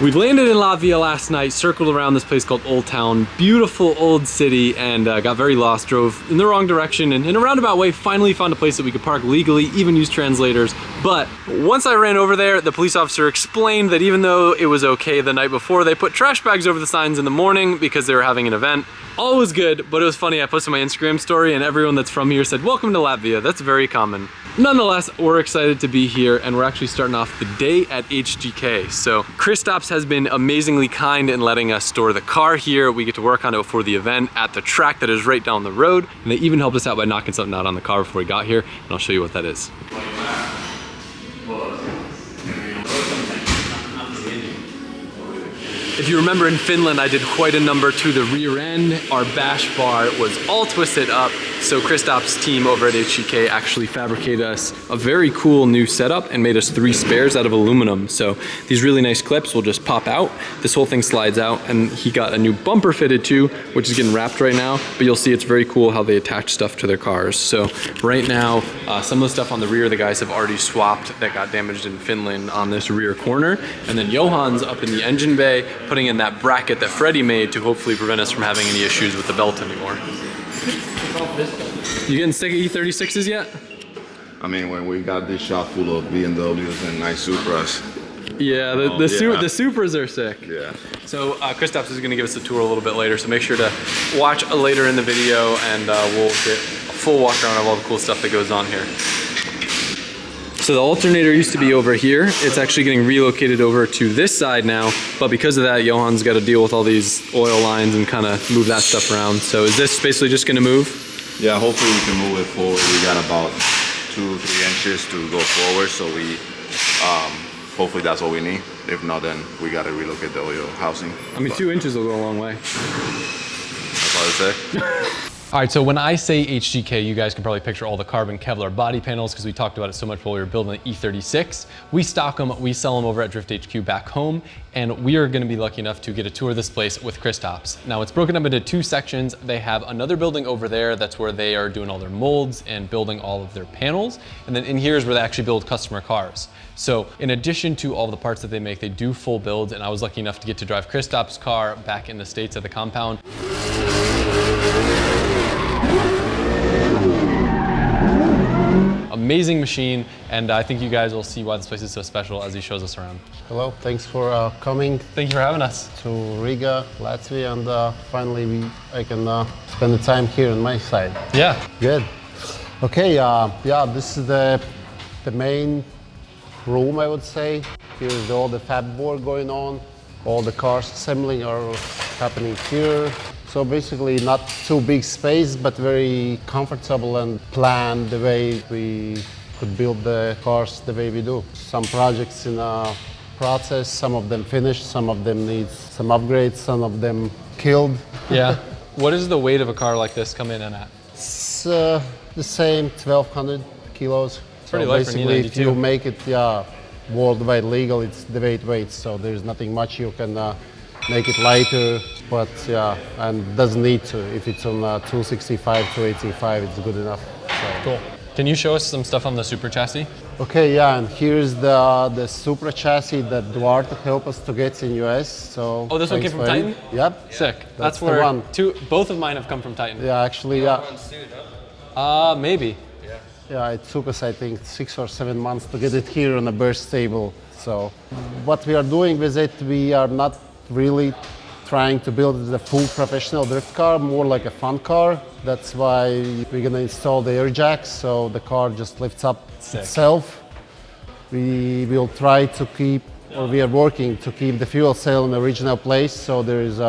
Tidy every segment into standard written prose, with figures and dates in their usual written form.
We've landed in Latvia last night, circled around this place called Old Town. Beautiful old city, and got very lost, drove in the wrong direction, and in a roundabout way finally found a place that we could park legally, even use translators. But once I ran over there, the police officer explained that even though it was okay the night before, they put trash bags over the signs in the morning because they were having an event. All was good, but it was funny. I posted my Instagram story and everyone that's from here said, "Welcome to Latvia." That's very common. Nonetheless, we're excited to be here, and we're actually starting off the day at HGK. So Kristaps has been amazingly kind in letting us store the car here. We get to work on it before the event at the track that is right down the road. And they even helped us out by knocking something out on the car before we got here. And I'll show you what that is. If you remember in Finland, I did quite a number to the rear end. Our bash bar was all twisted up. So Kristaps' team over at HGK actually fabricated us a very cool new setup and made us 3 spares out of aluminum. So these really nice clips will just pop out. This whole thing slides out, and he got a new bumper fitted too, which is getting wrapped right now. But you'll see it's very cool how they attach stuff to their cars. So right now, some of the stuff on the rear, the guys have already swapped that got damaged in Finland on this rear corner. And then Johan's up in the engine bay, putting in that bracket that Freddie made to hopefully prevent us from having any issues with the belt anymore. You getting sick of E36s yet? I mean, when we got this shop full of BMWs and nice Supras. Yeah, the Supras are sick. Yeah. So Kristaps is gonna give us a tour a little bit later, so make sure to watch later in the video, and we'll get a full walk around of all the cool stuff that goes on here. So the alternator used to be over here. It's actually getting relocated over to this side now, but because of that, Johan's got to deal with all these oil lines and kind of move that stuff around. So is this basically just gonna move? Yeah, hopefully we can move it forward. We got about 2-3 inches to go forward, so we hopefully that's all we need. If not, then we got to relocate the oil housing. I mean, 2 inches will go a long way. That's all I say. All right, so when I say HGK, you guys can probably picture all the carbon Kevlar body panels because we talked about it so much while we were building the E36. We stock them, we sell them over at Drift HQ back home, and we are gonna be lucky enough to get a tour of this place with Kristaps. Now it's broken up into 2 sections. They have another building over there, that's where they are doing all their molds and building all of their panels. And then in here is where they actually build customer cars. So in addition to all the parts that they make, they do full builds, and I was lucky enough to get to drive Kristaps' car back in the States at the compound. Amazing machine, and I think you guys will see why this place is so special as he shows us around. Hello, thanks for coming. Thank you for having us. To Riga, Latvia, and finally I can spend the time here on my side. Yeah. Good. Okay, yeah, this is the main room, I would say. Here's all the fab board going on. All the cars assembling are happening here. So basically not too big space, but very comfortable and planned the way we could build the cars the way we do. Some projects in a process, some of them finished, some of them need some upgrades, some of them killed. Yeah. What does the weight of a car like this come in at? It's the same, 1,200 kilos. It's pretty so light for an basically, E92. if you make it worldwide legal, it's the way it weights. So there's nothing much you can make it lighter, but yeah, and doesn't need to. If it's on 265, 285, it's good enough. So. Cool. Can you show us some stuff on the Super chassis? Okay, yeah, and here's the Supra chassis that Duarte helped us to get in US. So. Oh, this one came from Titan? Yep. Sick. That's where the one. Both of mine have come from Titan. Yeah, actually, yeah. Maybe. Yeah, it took us, I think, 6 or 7 months to get it here on a burst table. So what we are doing with it, we are not really trying to build the full professional drift car, more like a fun car. That's why we're gonna install the air jacks, so the car just lifts up itself. We will try to keep, or we are working to keep the fuel cell in the original place, so there is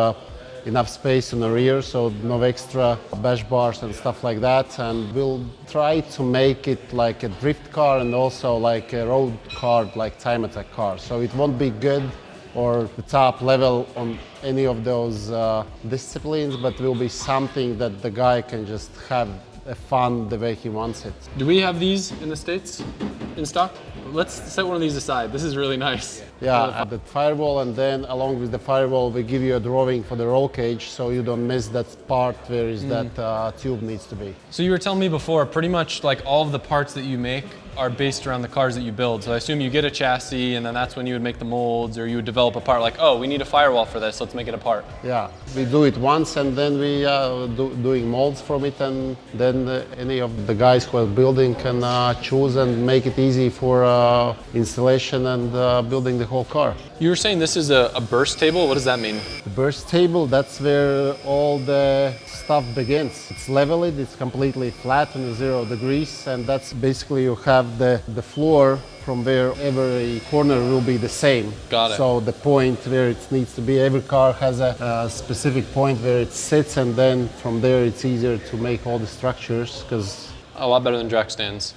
enough space in the rear, so no extra bash bars and stuff like that. And we'll try to make it like a drift car and also like a road car, like time attack car. So it won't be good or the top level on any of those disciplines, but will be something that the guy can just have a fun the way he wants it. Do we have these in the States in stock? Let's set one of these aside. This is really nice. Yeah, the firewall, and then along with the firewall, we give you a drawing for the roll cage, so you don't miss that part where is that tube needs to be. So you were telling me before, pretty much like all of the parts that you make are based around the cars that you build. So I assume you get a chassis and then that's when you would make the molds, or you would develop a part like, oh, we need a firewall for this, let's make it a part. Yeah, we do it once and then we doing molds from it, and then any of the guys who are building can choose and make it easy for installation and building the whole car. You were saying this is a burst table. What does that mean? The burst table, that's where all the stuff begins. It's leveled, it's completely flat and 0 degrees, and that's basically you have the floor from where every corner will be the same. Got it. So the point where it needs to be, every car has a specific point where it sits, and then from there it's easier to make all the structures, because... A lot better than jack stands.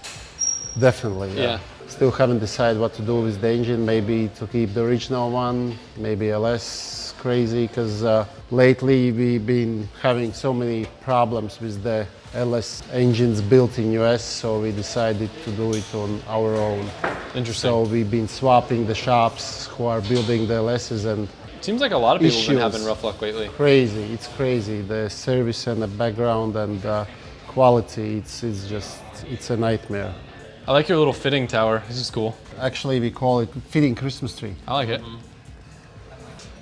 Definitely, Yeah. Still haven't decided what to do with the engine, maybe to keep the original one, maybe a less crazy, because lately we've been having so many problems with the LS engines built in US, so we decided to do it on our own. Interesting. So we've been swapping the shops who are building the LSs, and It seems like a lot of people have been issues. having rough luck lately. crazy, it's crazy. The service and the background and quality, it's a nightmare. I like your little fitting tower. This is cool. Actually, we call it fitting Christmas tree. I like it.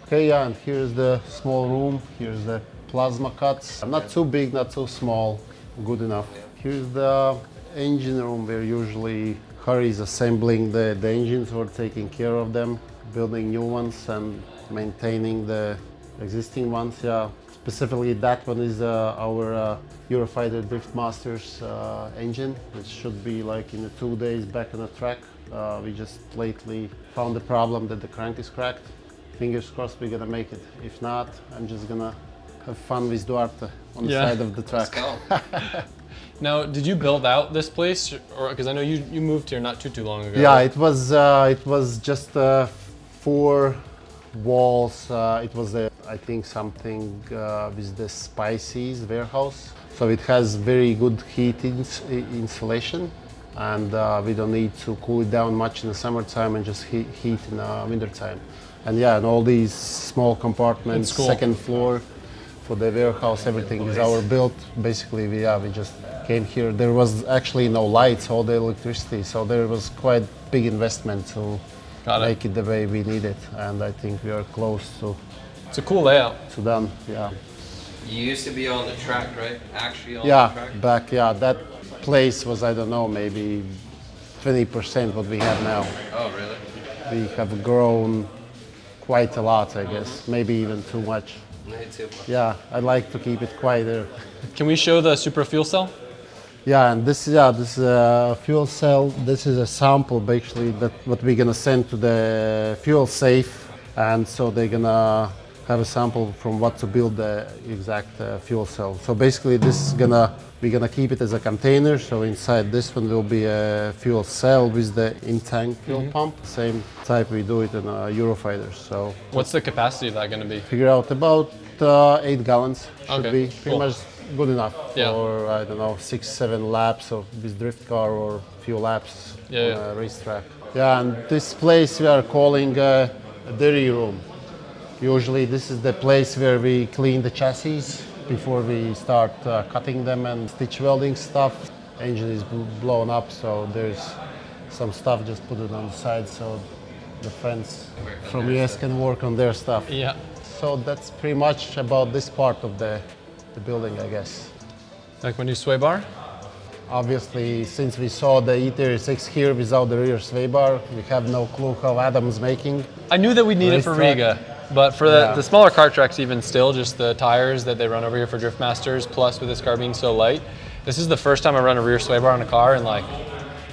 Okay, yeah, and here's the small room. Here's the plasma cuts. Not too big, not too small. Good enough. Here's the engine room where usually Harry is assembling the engines or taking care of them, building new ones and maintaining the existing ones. Yeah, specifically that one is our Eurofighter Driftmasters engine, which should be like in 2 days back on the track. We just lately found the problem that the crank is cracked. Fingers crossed we're gonna make it. If not, I'm just gonna have fun with Duarte on the side of the track. Now, did you build out this place, or because I know you moved here not too long ago? Yeah, it was just 4 walls. It was I think something with the Spices warehouse. So it has very good heat insulation, and we don't need to cool it down much in the summertime and just heat in the wintertime. And yeah, and all these small compartments, Cool. second floor for the warehouse, everything is our built. Basically, we just came here. There was actually no lights, all the electricity, so there was quite big investment to make it the way we need it. And I think we are close to. It's a cool layout. To done, yeah. You used to be on the track, right? Actually on the Yeah, track? back, yeah. That place was, I don't know, maybe 20% what we have now. Oh, really? We have grown quite a lot, I guess. Maybe even too much. Me too. Yeah, I like to keep it quieter. Can we show the Supra fuel cell? Yeah, and this is a fuel cell. This is a sample, basically, that what we're gonna send to the fuel safe, and so they're gonna have a sample from what to build the exact fuel cell. So basically, we're gonna keep it as a container. So inside this one will be a fuel cell with the in-tank fuel pump, same type we do it in Eurofighters. So What's the capacity of that going to be? figure out about 8 gallons should Okay, be cool. pretty much good enough Yeah. for, I don't know, 6-7 laps of this drift car or few laps on a racetrack. Yeah, and this place we are calling a dairy room. Usually this is the place where we clean the chassis before we start cutting them and stitch welding stuff. Engine is blown up, so there's some stuff, just put it on the side so the friends from US can work on their stuff. Yeah. So that's pretty much about this part of the building, I guess. Like my new sway bar? Obviously, since we saw the E36 here without the rear sway bar, we have no clue how Adam's making. I knew that we'd need it for Racetrack. Riga, but for the smaller kart tracks even still, just the tires that they run over here for Driftmasters, plus with this car being so light, this is the first time I run a rear sway bar on a car in like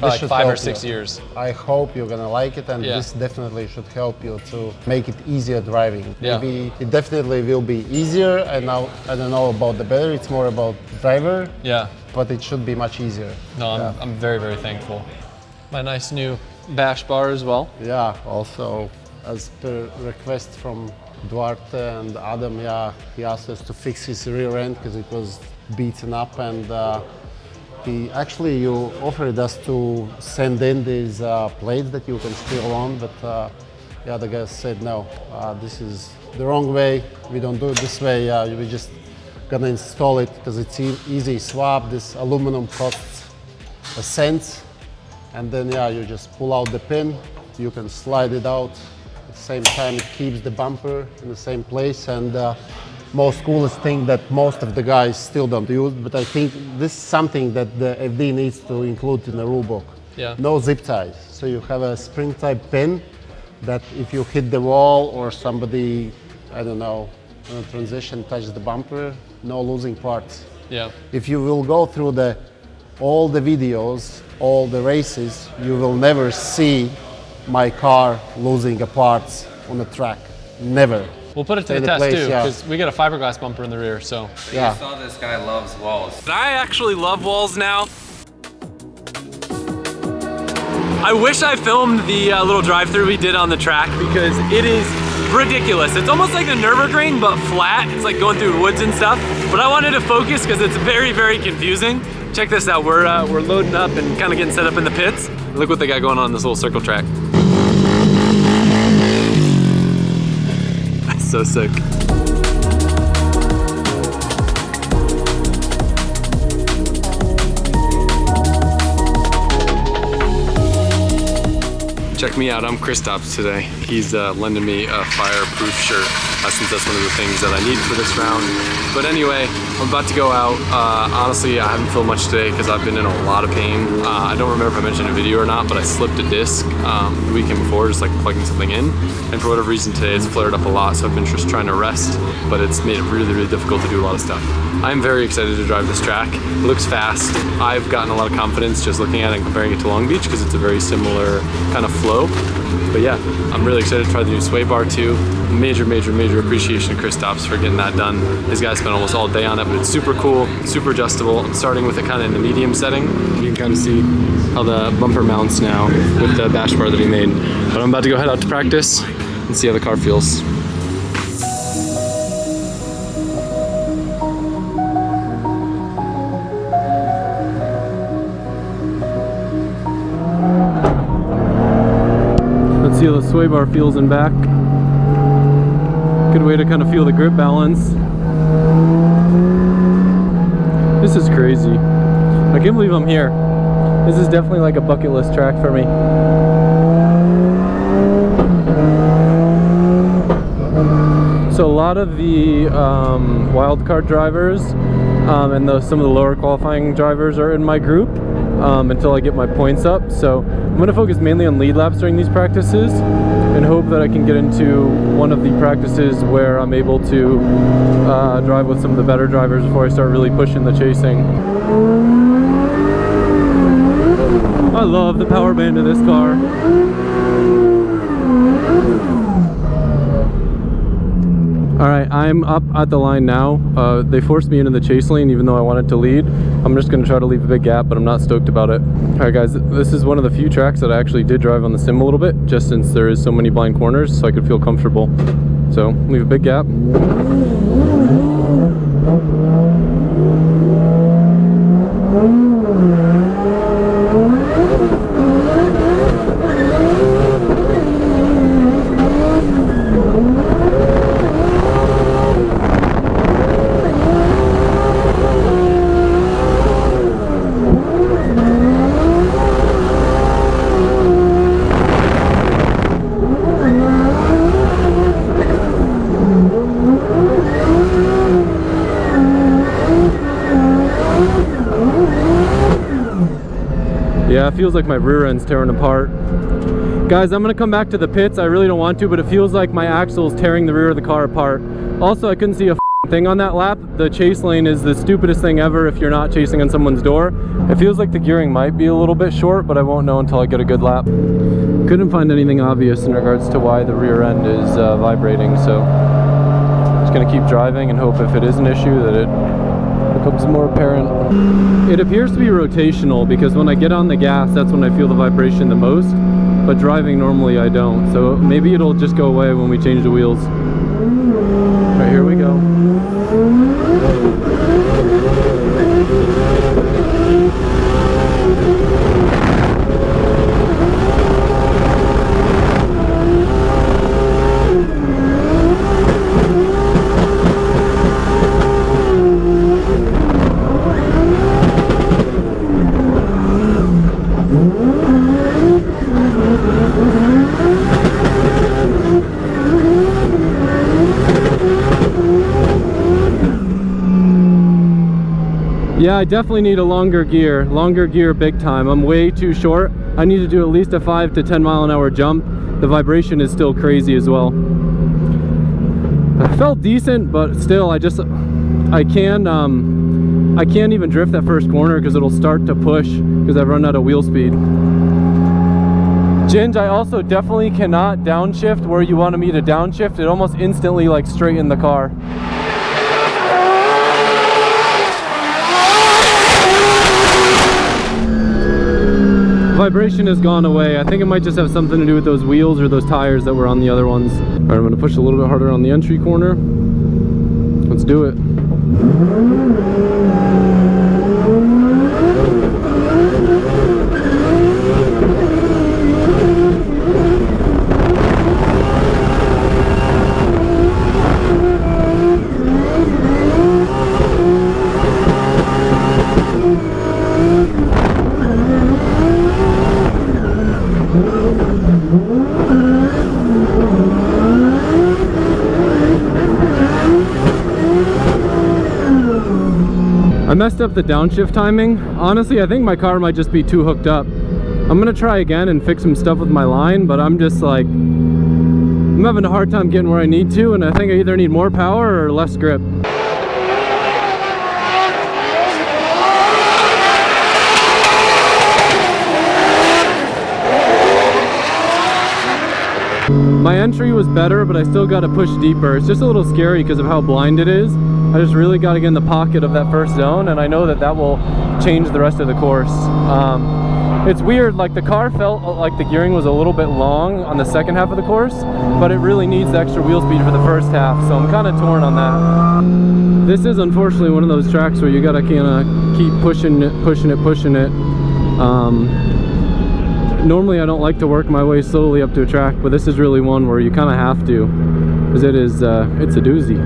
5 or 6 years. I hope you're gonna like it, and this definitely should help you to make it easier driving. Yeah. Maybe it definitely will be easier, and now I don't know about the battery, it's more about driver, Yeah. but it should be much easier. No, I'm very, very thankful. My nice new bash bar as well. Yeah, also as per request from Duarte and Adam, he asked us to fix his rear end because it was beaten up, and you offered us to send in these plates that you can still on, but the guy said no, this is the wrong way, we don't do it this way, we just gonna install it because it's easy swap. This aluminum costs a cent And then yeah, you just pull out the pin, you can slide it out. At the same time it keeps the bumper in the same place, and most coolest thing that most of the guys still don't use, but I think this is something that the FD needs to include in the rule book. Yeah. No zip ties. So you have a spring type pin that if you hit the wall or somebody, I don't know, in a transition touches the bumper, no losing parts. Yeah. If you will go through all the videos, all the races, you will never see my car losing a parts on the track. Never. We'll put it to the test too, because we got a fiberglass bumper in the rear, so. Yeah. You saw this guy loves walls. I actually love walls now. I wish I filmed the little drive-through we did on the track, because it is ridiculous. It's almost like the Nürburgring, but flat. It's like going through woods and stuff. But I wanted to focus because it's very, very confusing. Check this out. We're loading up and kind of getting set up in the pits. Look what they got going on this little circle track. That's so sick. Check me out, I'm Kristaps today. He's lending me a fireproof shirt since that's one of the things that I need for this round. But anyway, I'm about to go out. Honestly, I haven't filmed much today because I've been in a lot of pain. I don't remember if I mentioned in a video or not, but I slipped a disc the weekend before, just like plugging something in. And for whatever reason today, it's flared up a lot, so I've been just trying to rest, but it's made it really, really difficult to do a lot of stuff. I'm very excited to drive this track. It looks fast. I've gotten a lot of confidence just looking at it and comparing it to Long Beach because it's a very similar kind of flow. But yeah, I'm really excited to try the new sway bar too. Major, major, major appreciation to Kristaps for getting that done. These guys spent almost all day on it, but it's super cool, super adjustable. I'm starting with it kind of in the medium setting. You can kind of see how the bumper mounts now with the bash bar that he made. But I'm about to go head out to practice and see how the car feels. Let's see how the sway bar feels in back. Good way to kind of feel the grip balance. This is crazy. I can't believe I'm here. This is definitely like a bucket list track for me. So a lot of the wildcard drivers and some of the lower qualifying drivers are in my group until I get my points up. So I'm going to focus mainly on lead laps during these practices and hope that I can get into one of the practices where I'm able to drive with some of the better drivers before I start really pushing the chasing. I love the power band of this car. Alright, I'm up at the line now. They forced me into the chase lane even though I wanted to lead. I'm just going to try to leave a big gap, but I'm not stoked about it. Alright guys, this is one of the few tracks that I actually did drive on the sim a little bit, just since there is so many blind corners, so I could feel comfortable. So, leave a big gap. Yeah, it feels like my rear end's tearing apart. Guys, I'm gonna come back to the pits. I really don't want to, but it feels like my axle's tearing the rear of the car apart. Also, I couldn't see a thing on that lap. The chase lane is the stupidest thing ever if you're not chasing on someone's door. It feels like the gearing might be a little bit short, but I won't know until I get a good lap. Couldn't find anything obvious in regards to why the rear end is vibrating, so just gonna keep driving and hope if it is an issue that it becomes more apparent. It appears to be rotational because when I get on the gas, that's when I feel the vibration the most, but driving normally I don't. So maybe it'll just go away when we change the wheels. Right, here we go. I definitely need a longer gear big time. I'm way too short. I need to do at least a 5 to 10 mile an hour jump. The vibration is still crazy as well. I felt decent, but still I can't even drift that first corner because it'll start to push because I've run out of wheel speed. Ginge, I also definitely cannot downshift where you wanted me to downshift. It almost instantly like straightened the car. Vibration has gone away. I think it might just have something to do with those wheels or those tires that were on the other ones. All right, I'm gonna push a little bit harder on the entry corner. Let's do it. I messed up the downshift timing. Honestly, I think my car might just be too hooked up. I'm gonna try again and fix some stuff with my line, but I'm just like, I'm having a hard time getting where I need to, and I think I either need more power or less grip. My entry was better, but I still got to push deeper. It's just a little scary because of how blind it is. I just really got to get in the pocket of that first zone, and I know that that will change the rest of the course. It's weird, like the car felt like the gearing was a little bit long on the second half of the course, but it really needs the extra wheel speed for the first half, so I'm kind of torn on that. This is unfortunately one of those tracks where you got to kind of keep pushing it. Normally I don't like to work my way slowly up to a track, but this is really one where you kind of have to, because it's a doozy.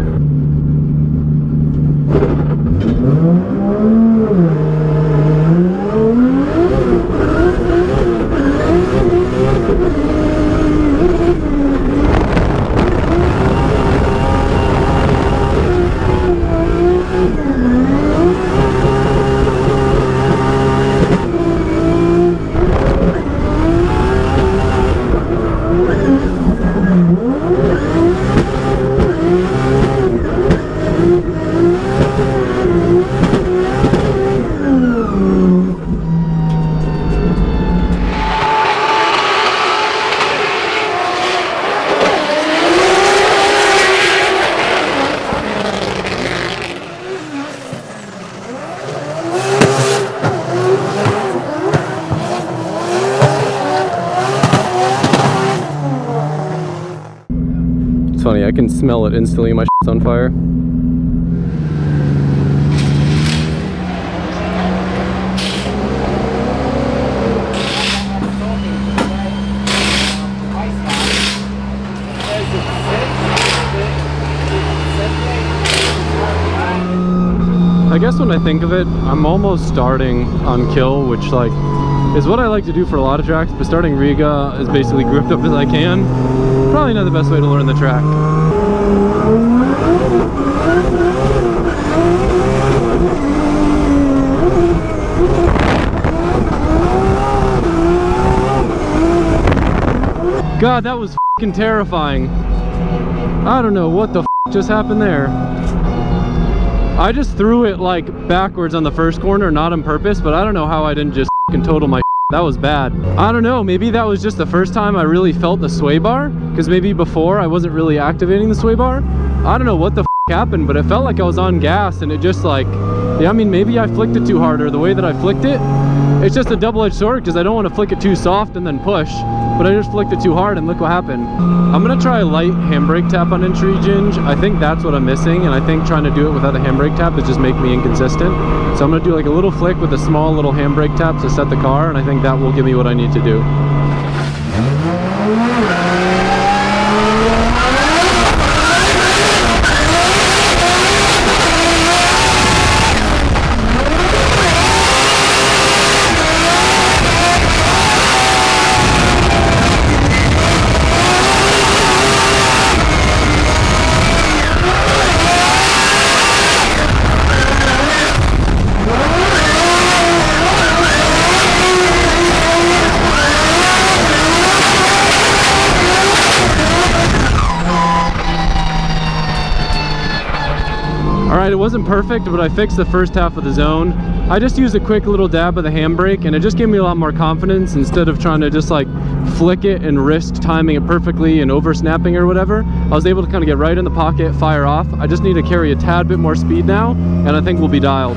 Funny, I can smell it instantly. My shit's on fire. I guess when I think of it, I'm almost starting on kill, which like is what I like to do for a lot of tracks, but starting Riga is basically gripped up as I can. Probably not the best way to learn the track. God, that was f***ing terrifying. I don't know what the f*** just happened there. I just threw it like backwards on the first corner, not on purpose, but I don't know how I didn't just f***ing total my. That was bad. I don't know, maybe that was just the first time I really felt the sway bar, because maybe before I wasn't really activating the sway bar. I don't know what the f happened, but it felt like I was on gas, and it just like, yeah, I mean, maybe I flicked it too hard, or the way that I flicked it, it's just a double-edged sword, because I don't want to flick it too soft and then push, but I just flicked it too hard, and look what happened. I'm gonna try a light handbrake tap on entry, Ginge. I think that's what I'm missing, and I think trying to do it without a handbrake tap is just make me inconsistent. So I'm gonna do like a little flick with a small little handbrake tap to set the car, and I think that will give me what I need to do. right. It wasn't perfect, but I fixed the first half of the zone. I just used a quick little dab of the handbrake, and it just gave me a lot more confidence instead of trying to just like flick it and risk timing it perfectly and over snapping or whatever. I was able to kind of get right in the pocket, fire off. I just need to carry a tad bit more speed now, and I think we'll be dialed.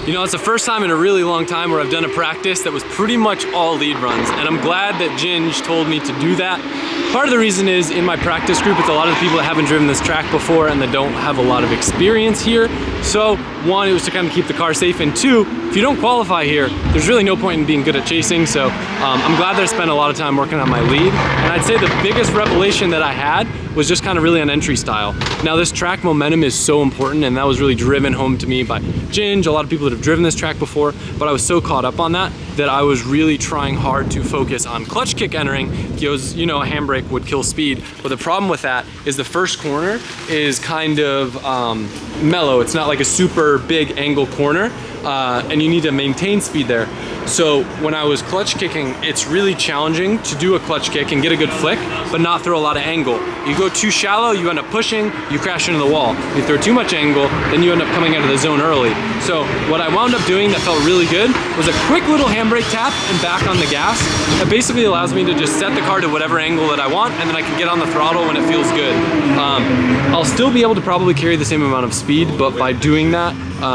You know, it's the first time in a really long time where I've done a practice that was pretty much all lead runs, and I'm glad that Ginge told me to do that. Part of the reason is in my practice group, it's a lot of people that haven't driven this track before and that don't have a lot of experience here. So one, it was to kind of keep the car safe, and two, if you don't qualify here, there's really no point in being good at chasing. So I'm glad that I spent a lot of time working on my lead. And I'd say the biggest revelation that I had was just kind of really on entry style. Now this track momentum is so important, and that was really driven home to me by Ginge, a lot of people that have driven this track before, but I was so caught up on that I was really trying hard to focus on clutch kick entering, because you know a handbrake would kill speed. But the problem with that is the first corner is kind of mellow. It's not like a super big angle corner, and you need to maintain speed there. So when I was clutch kicking, it's really challenging to do a clutch kick and get a good flick, but not throw a lot of angle. You go too shallow, you end up pushing, you crash into the wall. You throw too much angle, then you end up coming out of the zone early. So what I wound up doing that felt really good was a quick little handbrake tap and back on the gas. That basically allows me to just set the car to whatever angle that I want, and then I can get on the throttle when it feels good. I'll still be able to probably carry the same amount of speed, but by doing that,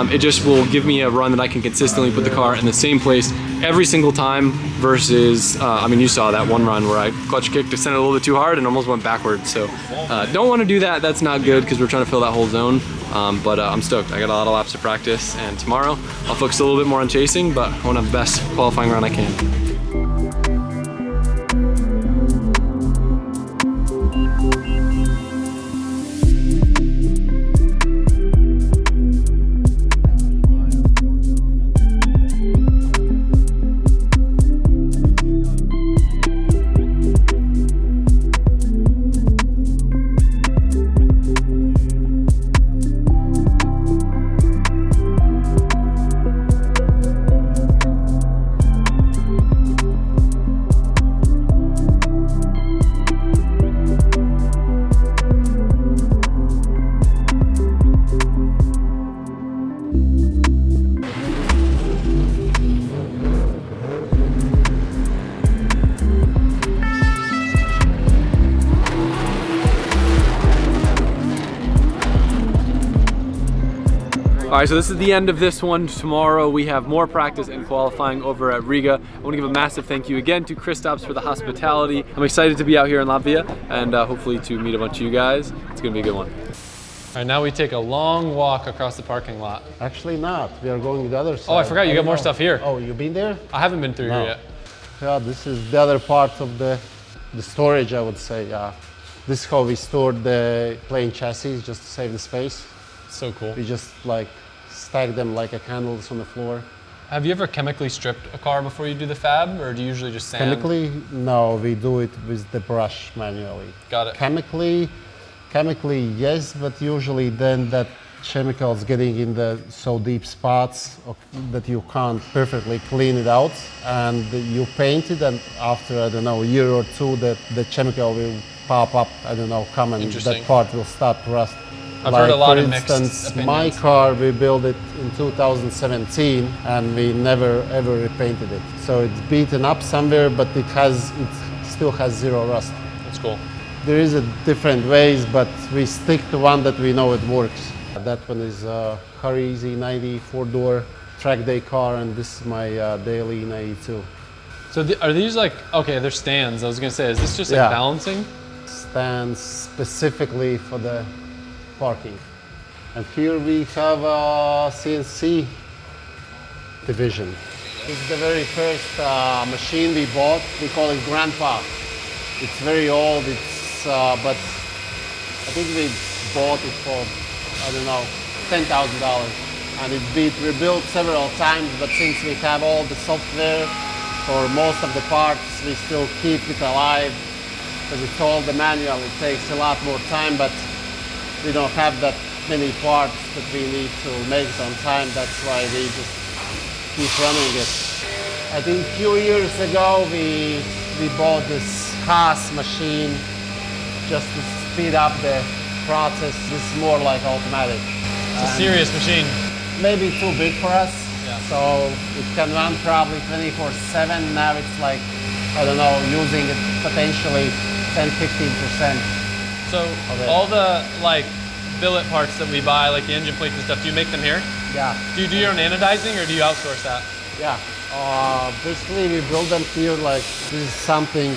it just will give me a run that I can consistently put the car in the same place every single time versus, I mean, you saw that one run where I clutch kicked, descended a little bit too hard and almost went backwards. So don't want to do that. That's not good because we're trying to fill that whole zone. But I'm stoked. I got a lot of laps to practice, and tomorrow I'll focus a little bit more on chasing, but I want to have the best qualifying run I can. All right, so this is the end of this one. Tomorrow we have more practice and qualifying over at Riga. I want to give a massive thank you again to Kristaps for the hospitality. I'm excited to be out here in Latvia and hopefully to meet a bunch of you guys. It's gonna be a good one. All right, now we take a long walk across the parking lot. Actually not, we are going the other side. Oh, I forgot, you got more stuff here. Oh, you been there? I haven't been through here yet. Yeah, this is the other part of the storage, I would say. This is how we stored the plain chassis, just to save the space. So cool. We just like stack them like a candles on the floor. Have you ever chemically stripped a car before you do the fab, or do you usually just sand? Chemically, no, we do it with the brush manually. Got it. Chemically, yes, but usually then that chemicals getting in the so deep spots that you can't perfectly clean it out, and you paint it, and after, I don't know, a year or two, the chemical will pop up, I don't know, come and that part will start to rust. I've heard a lot of mixed opinions. For instance, my car, we built it in 2017 and we never ever repainted it. So it's beaten up somewhere, but it still has zero rust. That's cool. There is a different ways, but we stick to one that we know it works. That one is Harry Z90 4-door track day car, and this is my daily 92. So are these like, okay, they're stands. I was gonna say, is this just like Yeah. balancing? Stands specifically for the parking. And here we have a CNC division. It's the very first machine we bought. We call it Grandpa. It's very old, but I think we bought it for, I don't know, $10,000. And it's been rebuilt several times, but since we have all the software for most of the parts, we still keep it alive. Because it's all the manual, it takes a lot more time, but we don't have that many parts that we need to make it on time. That's why we just keep running it. I think a few years ago we bought this Haas machine just to speed up the process. This is more like automatic. It's a serious machine. Maybe too big for us. Yeah. So it can run probably 24/7. Now it's like, I don't know, using it potentially 10-15%. So all the like billet parts that we buy, like the engine plates and stuff, do you make them here? Yeah. Do you do your own anodizing or do you outsource that? Yeah. Basically we build them here, like this is something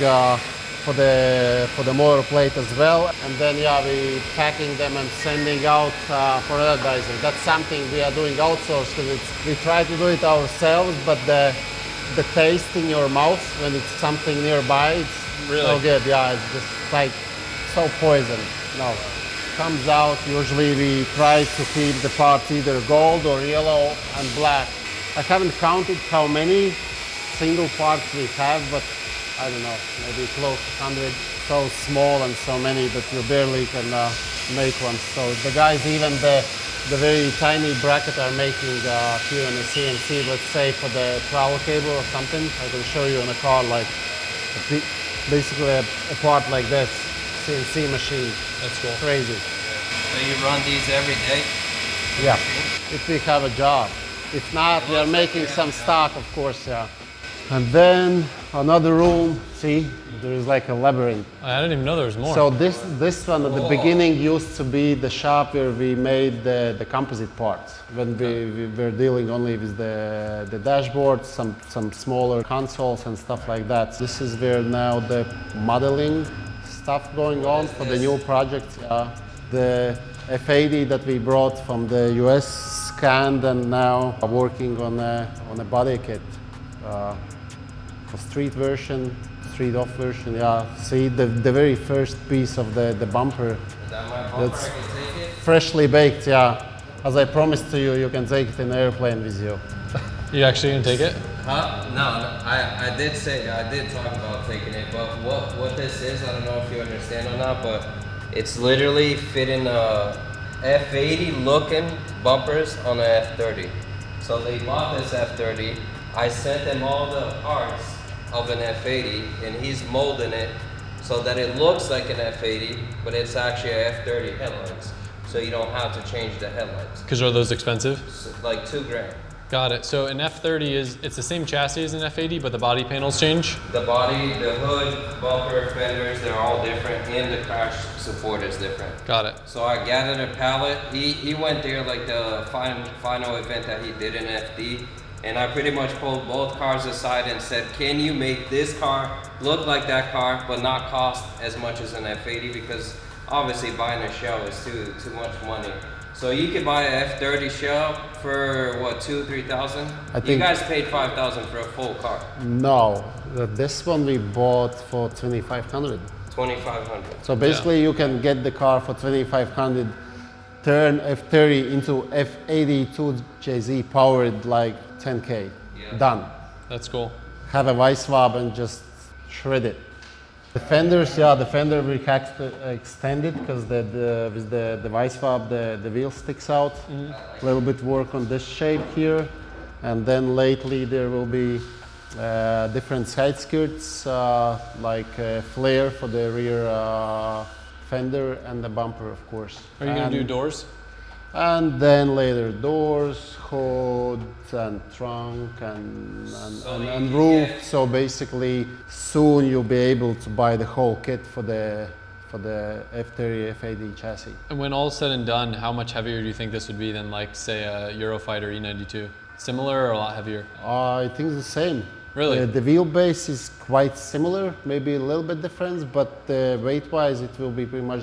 for the motor plate as well. And then yeah, we packing them and sending out for anodizing. That's something we are doing outsourced because we try to do it ourselves, but the taste in your mouth when it's something nearby, it's really no good. Yeah, it's just like so poison. No. Comes out, usually we try to keep the parts either gold or yellow and black. I haven't counted how many single parts we have, but I don't know, maybe close to 100. So small and so many that you barely can make one. So the guys, even the very tiny bracket are making here in the CNC, let's say for the travel cable or something. I can show you in a car, like basically a part like this, CNC machine. That's cool. Crazy. So you run these every day? Yeah, if we have a job. If not, we are making some stock, of course, yeah. And then another room, see, there is like a labyrinth. I didn't even know there was more. So this one at the beginning used to be the shop where we made the composite parts. When we were dealing only with the dashboard, some smaller consoles and stuff like that. This is where now the modeling stuff going on for the new project. The F80 that we brought from the US scanned and now working on a body kit for street version, street off version. Yeah, see the very first piece of the bumper. Is that my bumper? That's I can take it? freshly baked. Yeah, as I promised to you, you can take it in an airplane with you. You actually gonna take it? Huh? No, I did talk about taking it, but what this is, I don't know if you understand or not, but it's literally fitting F80 looking bumpers on a F30. So they bought this F30. I sent them all the parts of an F80 and he's molding it so that it looks like an F80, but it's actually a F30 headlights. So you don't have to change the headlights. Because are those expensive? So like $2,000. Got it. So an F30 it's the same chassis as an F80, but the body panels change? The body, the hood, bumper, fenders, they're all different, and the crash support is different. Got it. So I gathered a pallet. He went there like the final event that he did in FD, and I pretty much pulled both cars aside and said, can you make this car look like that car, but not cost as much as an F80? Because obviously buying a shell is too much money. So you could buy an F30 shell for what, 2,000-3,000? You guys paid 5,000 for a full car. No, this one we bought for 2,500. 2,500. So basically, you can get the car for 2,500, turn F30 into F80 2JZ powered like 10K. Yeah. Done. That's cool. Have a vice swap and just shred it. The fenders, yeah, the fender we had to extend it because with the vice swap, the wheel sticks out. A little bit work on this shape here. And then lately there will be different side skirts, like a flare for the rear fender and the bumper, of course. Are you going to do doors? And then later doors, hood, and trunk, and roof. So basically, soon you'll be able to buy the whole kit for the F30, F80 chassis. And when all said and done, how much heavier do you think this would be than, like, say, a Eurofighter E92? Similar or a lot heavier? I think the same. Really? The wheelbase is quite similar, maybe a little bit different, but weight-wise it will be pretty much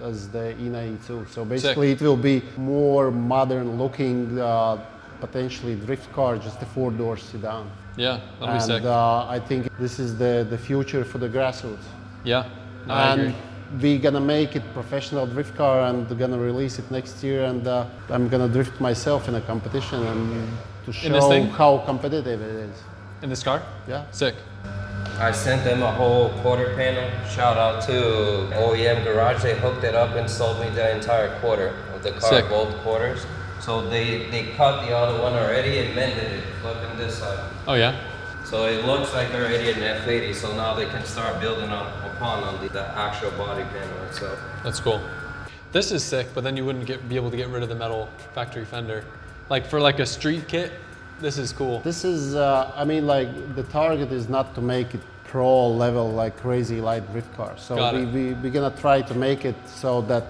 as the E92. So basically it will be more modern looking, potentially drift car, just a 4-door sedan. Yeah, that'll be sick. And I think this is the future for the grassroots. Yeah, no, I agree. We're gonna make it professional drift car and gonna release it next year, and I'm gonna drift myself in a competition and to show how competitive it is. In this car? Yeah. Sick. I sent them a whole quarter panel. Shout out to OEM Garage. They hooked it up and sold me the entire quarter of the car, Sick. both quarters. So they cut the other one already and mended it, flipping this side. Oh yeah? So it looks like already an F80, so now they can start building upon the actual body panel itself. That's cool. This is sick, but then you wouldn't be able to get rid of the metal factory fender. Like for like a street kit, this is cool. This is, I mean, like the target is not to make it pro level, like crazy light drift car. So we're gonna try to make it so that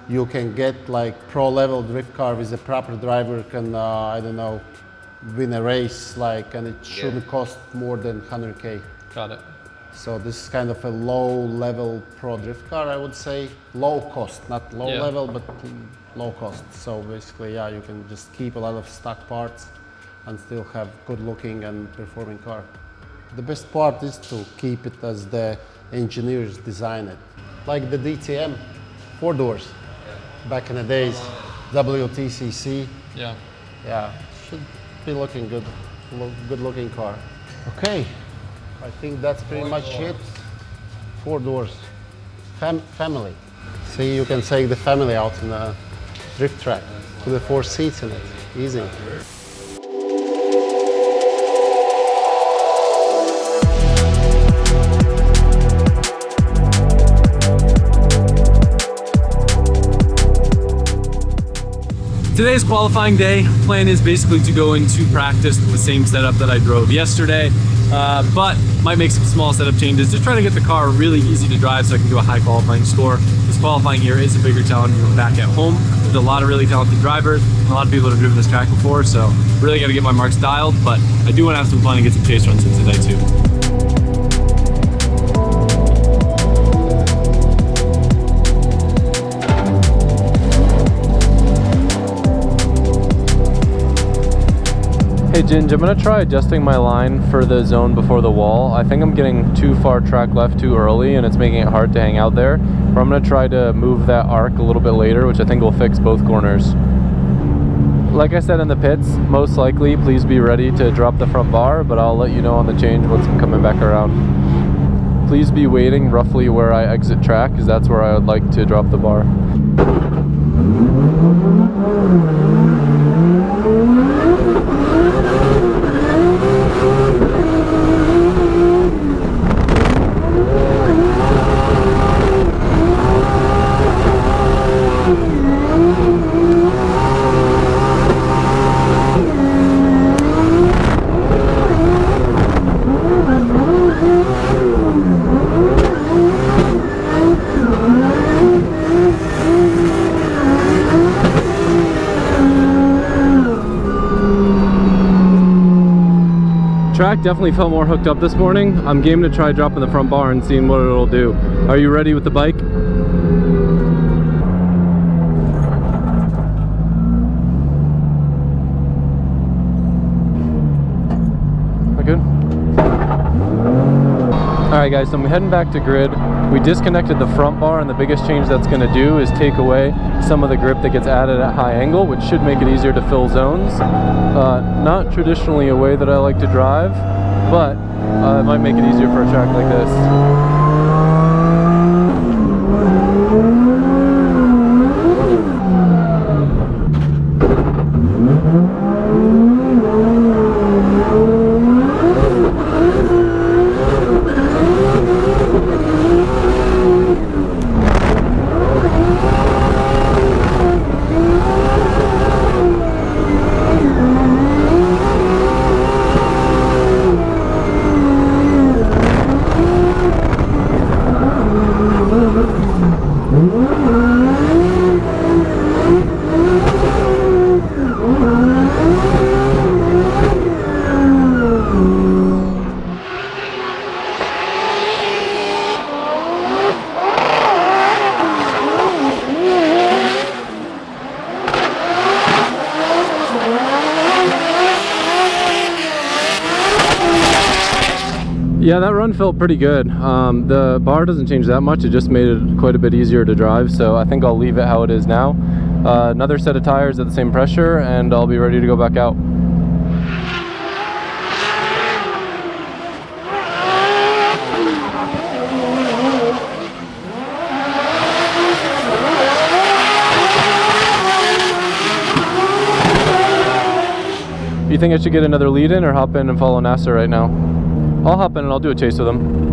you can get like pro level drift car with a proper driver can, I don't know, win a race, like, and it shouldn't cost more than 100K. Got it. So this is kind of a low level pro drift car, I would say. Low cost, not low level, but low cost. So basically, yeah, you can just keep a lot of stock parts and still have good looking and performing car. The best part is to keep it as the engineers design it. Like the DTM, 4 doors. Back in the days, WTCC. Yeah. Yeah, should be looking good. Good looking car. Okay, I think that's pretty much it. 4 doors. Family. See, you can take the family out in a drift track. Put the 4 seats in it. Easy. Today's qualifying day. Plan is basically to go into practice with the same setup that I drove yesterday, but might make some small setup changes. Just trying to get the car really easy to drive so I can do a high qualifying score. This qualifying here is a bigger challenge than back at home. There's a lot of really talented drivers, a lot of people that have driven this track before, so really got to get my marks dialed, but I do want to have some fun and get some chase runs in today too. Hey Ginge, I'm going to try adjusting my line for the zone before the wall. I think I'm getting too far track left too early and it's making it hard to hang out there. But I'm going to try to move that arc a little bit later, which I think will fix both corners. Like I said in the pits, most likely please be ready to drop the front bar, but I'll let you know on the change once I'm coming back around. Please be waiting roughly where I exit track, because that's where I would like to drop the bar. Track definitely felt more hooked up this morning. I'm game to try dropping the front bar and seeing what it'll do. Are you ready with the bike? Am I good? Alright guys, so I'm heading back to grid. We disconnected the front bar, and the biggest change that's going to do is take away some of the grip that gets added at high angle, which should make it easier to fill zones. Not traditionally a way that I like to drive, but it might make it easier for a track like this. Yeah, that run felt pretty good. The bar doesn't change that much, it just made it quite a bit easier to drive, so I think I'll leave it how it is now. Another set of tires at the same pressure and I'll be ready to go back out. You think I should get another lead in or hop in and follow NASA right now? I'll hop in and I'll do a chase with him.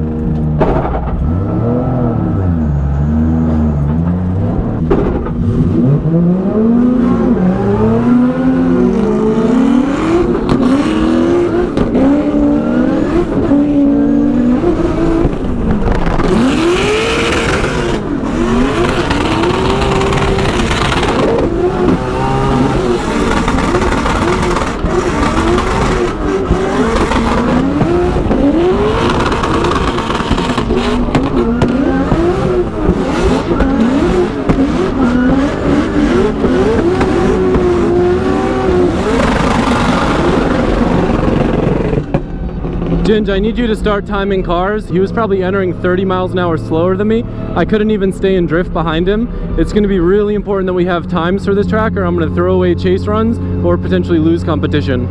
Ginge, I need you to start timing cars. He was probably entering 30 miles an hour slower than me. I couldn't even stay in drift behind him. It's going to be really important that we have times for this track or I'm going to throw away chase runs or potentially lose competition.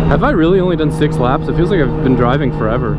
Have I really only done 6 laps? It feels like I've been driving forever.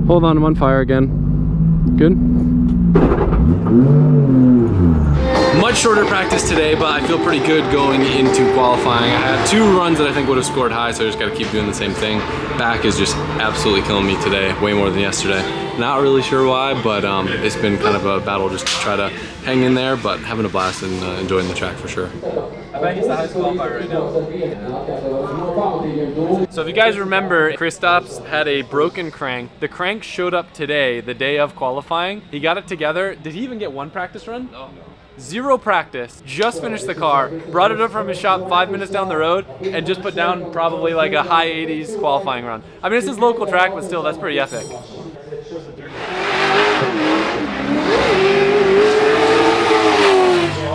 Hold on, I'm on fire again. Good. Much shorter practice today, but I feel pretty good going into qualifying. I had 2 runs that I think would have scored high, so I just got to keep doing the same thing. Back is just absolutely killing me today, way more than yesterday. Not really sure why, but it's been kind of a battle just to try to hang in there, but having a blast and enjoying the track for sure. I bet he's the highest qualifier right now. So if you guys remember, Kristaps had a broken crank. The crank showed up today, the day of qualifying. He got it together. Did he even get 1 practice run? No. 0 practice, just finished the car, brought it up from his shop 5 minutes down the road, and just put down probably like a high 80s qualifying run. I mean, it's his local track, but still, that's pretty epic.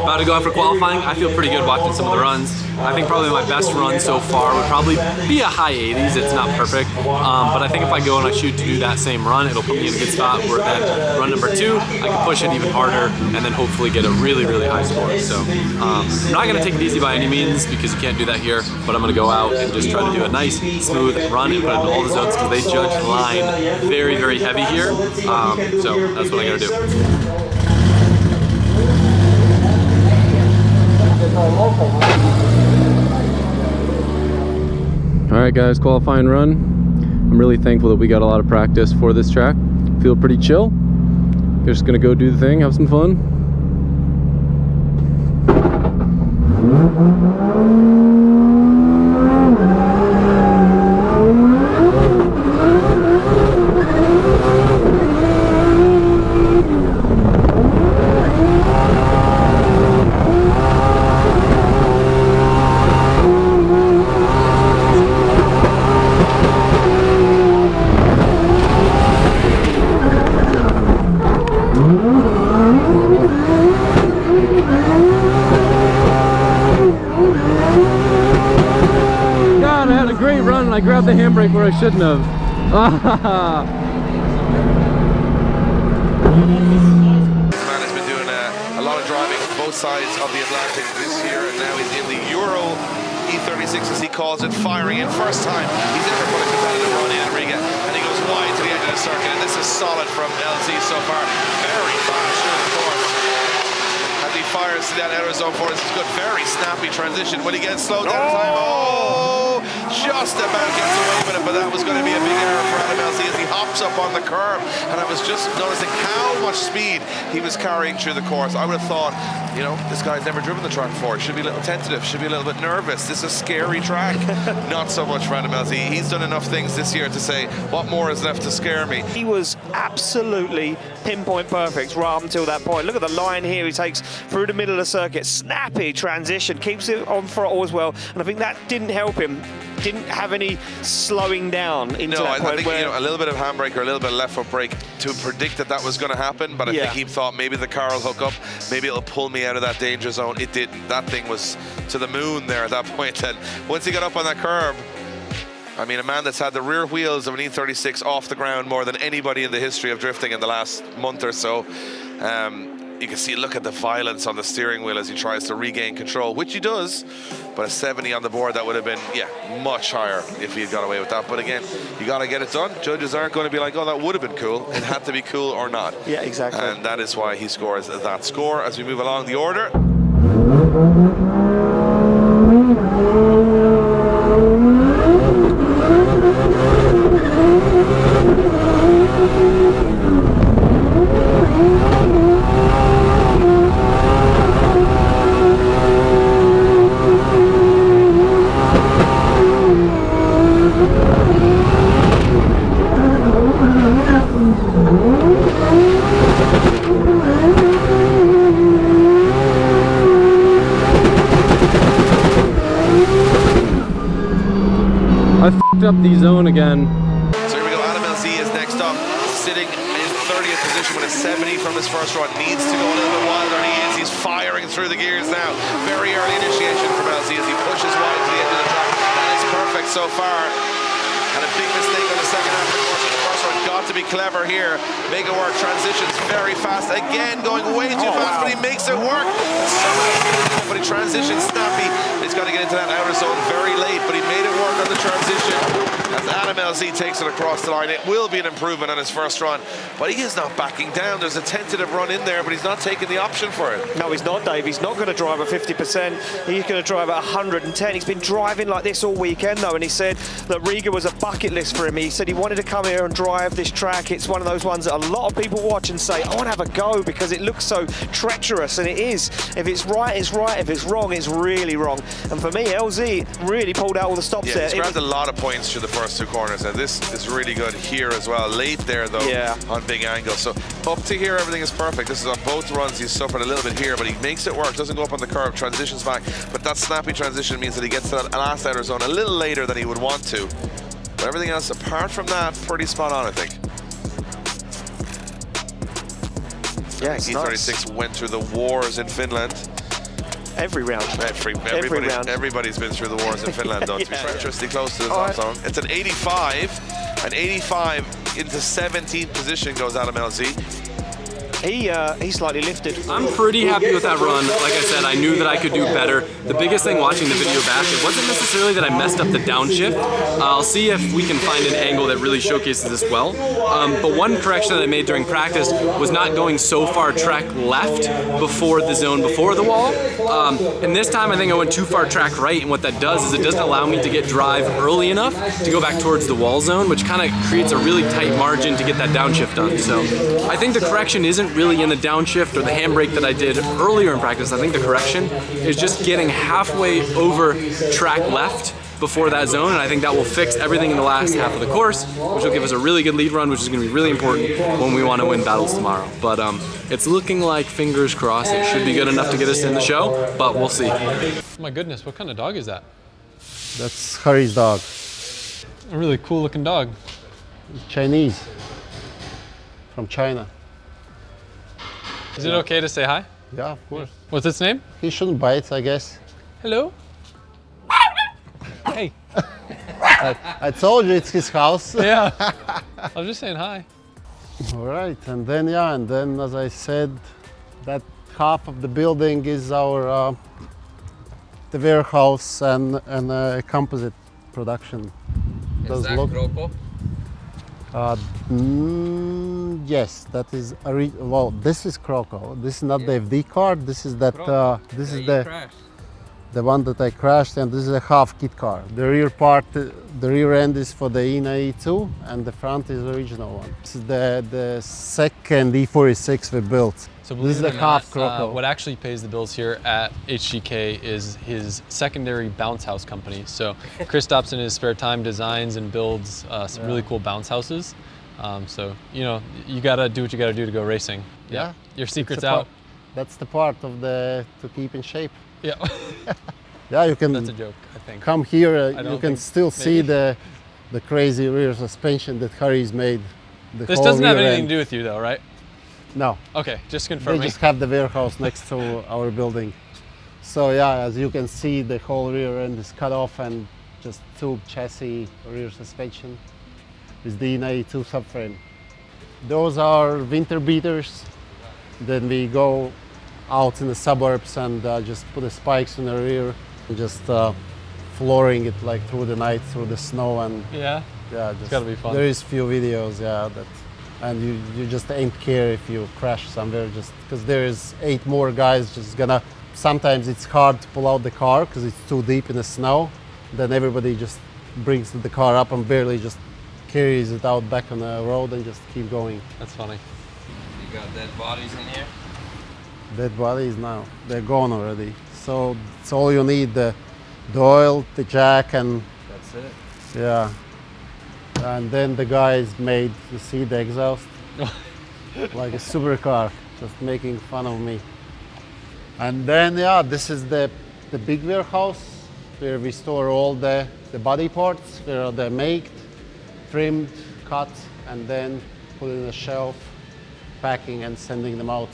About to go out for qualifying. I feel pretty good watching some of the runs. I think probably my best run so far would probably be a high 80s. It's not perfect, but I think if I go and I shoot to do that same run, it'll put me in a good spot where then run number 2, I can push it even harder and then hopefully get a really, really high score. So I'm not gonna take it easy by any means because you can't do that here, but I'm gonna go out and just try to do a nice, smooth run and put it in all the zones because they judge line very, very heavy here. So that's what I gotta do. Alright guys, qualifying run. I'm really thankful that we got a lot of practice for this track. Feel pretty chill. Just gonna go do the thing, have some fun. I grabbed the handbrake where I shouldn't have. sides of the Atlantic this year, and now he's in the Euro E36, as he calls it, firing in. First time he's ever put a competitive run in Riga, and he goes wide to the edge of the circuit, and this is solid from LZ so far. Very fast through the course. As he fires to that outer zone for us, it's good, very snappy transition. When he gets slowed down time, just about gets away with it, but that was going to be a big error for Adam LZ as he hops up on the curb. And I was just noticing how much speed he was carrying through the course. I would have thought, you know, this guy's never driven the track before. Should be a little tentative, should be a little bit nervous. This is a scary track. Not so much for Adam LZ. He's done enough things this year to say, what more is left to scare me? He was absolutely pinpoint perfect right up until that point. Look at the line here he takes through the middle of the circuit. Snappy transition, keeps it on throttle as well. And I think that didn't help him. Didn't have any slowing down into that point. I think, you know, a little bit of handbrake or a little bit of left foot brake to predict that that was going to happen, but I think he thought maybe the car will hook up, maybe it'll pull me out of that danger zone. It didn't. That thing was to the moon there at that point, and once he got up on that curb, I mean, a man that's had the rear wheels of an E36 off the ground more than anybody in the history of drifting in the last month or so. You can see, look at the violence on the steering wheel as he tries to regain control, which he does, but a 70 on the board, that would have been, much higher if he had got away with that. But again, you got to get it done. Judges aren't going to be like, oh, that would have been cool. It had to be cool or not. Yeah, exactly. And that is why he scores that score as we move along the order. I f***ed up the zone again. So here we go, Adam LZ is next up, sitting in 30th position with a 70 from his first run. Needs to go a little bit wilder than he is. He's firing through the gears now. Very early initiation from LZ as he pushes wide to the end of the track. That is perfect so far. And a big mistake on the second half of the course. The first one got to be clever here. Make it work. Transitions very fast. Again, going way too fast, but he makes it work. But he transitions snappy. He's got to get into that outer zone very late, but he made it work on the transition. As Adam LZ takes it across the line, it will be an improvement on his first run, but he is not backing down. There's a tentative run in there, but he's not taking the option for it. No, he's not, Dave. He's not going to drive at 50%. He's going to drive at 110. He's been driving like this all weekend, though, and he said that Riga was a bucket list for him. He said he wanted to come here and drive this track. It's one of those ones that a lot of people watch and say, I want to have a go because it looks so treacherous, and it is. If it's right, it's right. If it's wrong, it's really wrong. And for me, LZ really pulled out all the stops there. He's grabbed a lot of points through the first two corners, and this is really good here as well. Late there, though, on big angle. So up to here, everything is perfect. This is on both runs. He's suffered a little bit here, but he makes it work. Doesn't go up on the curb, transitions back. But that snappy transition means that he gets to that last outer zone a little later than he would want to. But everything else, apart from that, pretty spot on, I think. Yeah, E36 went through the wars in Finland. Every round. Everybody's been through the wars in Finland, though. To be treacherously close to the top zone. It's an 85. An 85 into 17th position goes Adam LZ. He slightly lifted. I'm pretty happy with that run. Like I said, I knew that I could do better. The biggest thing watching the video back, it wasn't necessarily that I messed up the downshift. I'll see if we can find an angle that really showcases this well. But one correction that I made during practice was not going so far track left before the zone, before the wall. And this time I think I went too far track right, and what that does is it doesn't allow me to get drive early enough to go back towards the wall zone, which kind of creates a really tight margin to get that downshift done. So I think the correction isn't really in the downshift or the handbrake that I did earlier in practice. I think the correction is just getting halfway over track left before that zone, and I think that will fix everything in the last half of the course, which will give us a really good lead run, which is going to be really important when we want to win battles tomorrow. But it's looking like, fingers crossed, it should be good enough to get us in the show, but we'll see. Oh my goodness, what kind of dog is that? That's Harry's dog. A really cool looking dog. Chinese. From China. Is it okay to say hi? Yeah, of course. What's its name? He shouldn't bite, I guess. Hello? Hey. I told you it's his house. Yeah. I was just saying hi. All right, and then as I said, that half of the building is our the warehouse and composite production. Is that Croco? Yes, that is well. This is Croco. This is not the FD card. This is that. This is the one that I crashed, and this is a half kit car. The rear part, the rear end is for the E92, and the front is the original one. This is the second E46 we built. So this is the half Croco. What actually pays the bills here at HGK is his secondary bounce house company. So Kristaps in his spare time designs and builds some really cool bounce houses. So, you know, you gotta do what you gotta do to go racing. Yeah. Your secret's out. That's the part of to keep in shape. Yeah. Yeah, you can. That's a joke, I think. Come here, you can still see maybe. the crazy rear suspension that Harry's made. This doesn't have anything to do with you though, right? No. Okay, just confirming. They just have the warehouse next to our building. So yeah, as you can see, the whole rear end is cut off and just tube chassis rear suspension with the E92 subframe. Those are winter beaters. Then we go out in the suburbs and just put the spikes in the rear and just flooring it like through the night, through the snow, and yeah, just gotta be fun. There is few videos, and you just ain't care if you crash somewhere, just because there is 8 more guys just gonna. Sometimes it's hard to pull out the car because it's too deep in the snow. Then everybody just brings the car up and barely just carries it out back on the road and just keep going. That's funny. You got dead bodies in here? Dead bodies now, they're gone already. So it's all you need, the oil, the jack, and that's it. Yeah. And then the guys made, you see the exhaust? Like a supercar, just making fun of me. And then, yeah, this is the big warehouse where we store all the body parts, where they're made, trimmed, cut, and then put in a shelf, packing and sending them out.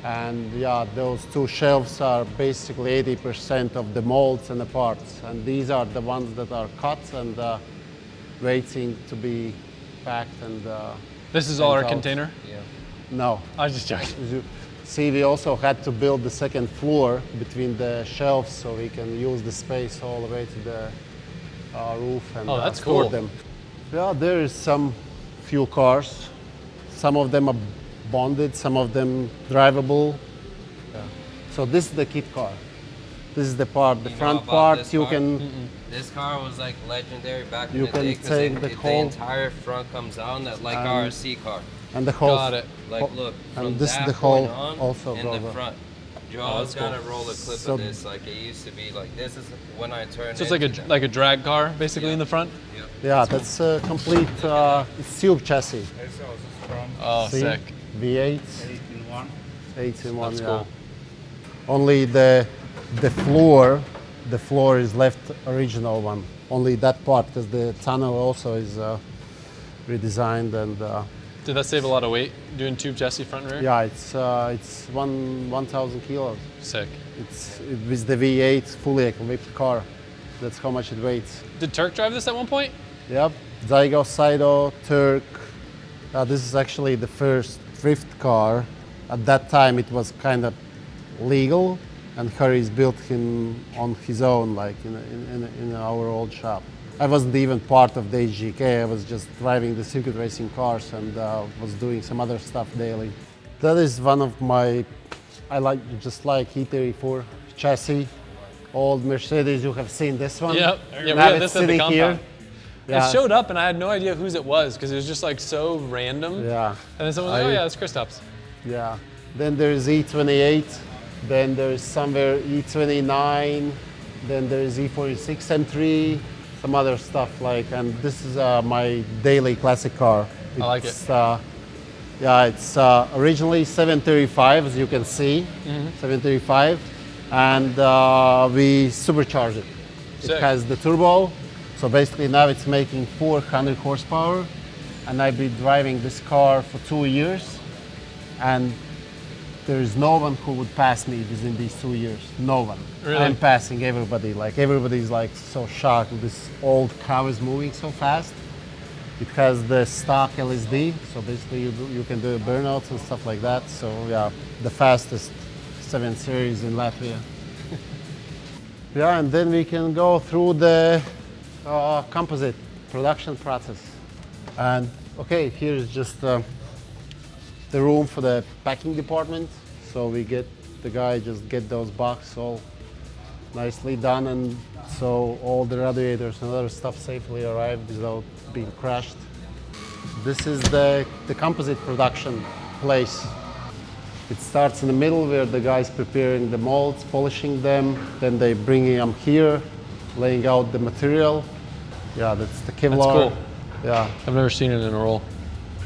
And yeah, those 2 shelves are basically 80% of the molds and the parts. And these are the ones that are cut and waiting to be packed and this is all our out. container? Yeah. No. I was just joking. As you see, we also had to build the second floor between the shelves so we can use the space all the way to the roof and that's store cool. them. Yeah, there is some few cars. Some of them are bonded, some of them drivable. Yeah. So this is the kit car. This is the part, the front part. You can. This car was like legendary back in You the can day because take the whole- entire front comes out, that like RC car. And the whole. Got it. Like look, from And this that is the whole point on, also in goes the up. front. You always that's cool. gotta roll a clip So- of this. Like it used to be like this is when I turned. So it's like a drag car basically in the front? Yeah, that's a complete it's tube chassis. Oh, See? sick. V8. 8 in 1, That's yeah. cool. Only the floor is left original one. Only that part, because the tunnel also is redesigned and Did that save a lot of weight doing tube chassis front and rear? yeah, it's 1,000 kilos. Sick. It with the V8 fully equipped car. That's how much it weighs. Did Turk drive this at one point? Yep, Zygo, Saido, Turk. This is actually the first drift car. At that time, it was kind of legal, and Harry's built him on his own, like in our old shop. I wasn't even part of the HGK. I was just driving the circuit racing cars and was doing some other stuff daily. That is one of my, just like E34 chassis. Old Mercedes, you have seen this one. Yep. Yeah, we Now had it's this at the sitting compound. Yeah. It showed up and I had no idea whose it was because it was just like so random. Yeah. And then someone was like, oh yeah, it's Kristaps. Yeah. Then there's E28. Then there's somewhere E29. Then there's E46 M3. Some other stuff like, and this is my daily classic car. I like it. Yeah, it's originally 735, as you can see, 735, and we supercharged it. Sick. It has the turbo, so basically now it's making 400 horsepower, and I've been driving this car for 2 years, and there is no one who would pass me within these 2 years. No one. Really? I'm passing everybody. Like everybody's like so shocked. This old car is moving so fast. It has the stock LSD, so basically you can do burnouts and stuff like that. So yeah, the fastest 7 series in Latvia. Yeah, and then we can go through the composite production process. And okay, here's just the room for the packing department. So we get the guy just get those boxes all nicely done, and so all the radiators and other stuff safely arrive without being crashed. This is the composite production place. It starts in the middle where the guy's preparing the molds, polishing them, then they bring them here, laying out the material. Yeah, that's the Kevlar. That's cool. Yeah, I've never seen it in a roll.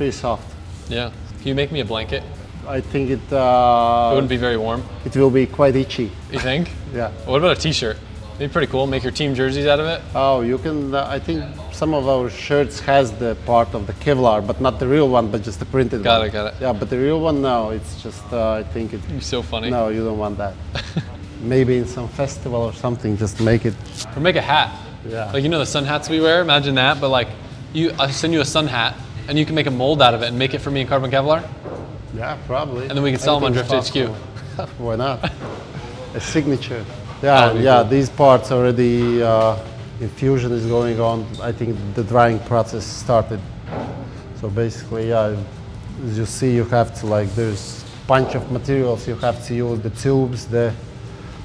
pretty soft. Yeah. Can you make me a blanket? I think It wouldn't be very warm. it will be quite itchy. You think? Yeah. What about a t-shirt? It'd be pretty cool. Make your team jerseys out of it. Oh, you can. I think some of our shirts has the part of the Kevlar, but not the real one, but just the printed Got one. it, got it. Yeah, but the real one, no. It's just. I think it. You're so funny. No, you don't want that. Maybe in some festival or something, just make it. Or make a hat. Yeah. Like, you know the sun hats we wear? Imagine that, but like, I send you a sun hat, and you can make a mold out of it and make it for me in carbon Kevlar, Yeah, probably. and then we can sell them on Anything's Drift HQ. possible. Why not? A signature. That Yeah, would be yeah. cool. These parts already. Infusion is going on. I think the drying process started. So basically, yeah. As you see, you have to there's a bunch of materials. You have to use the tubes, the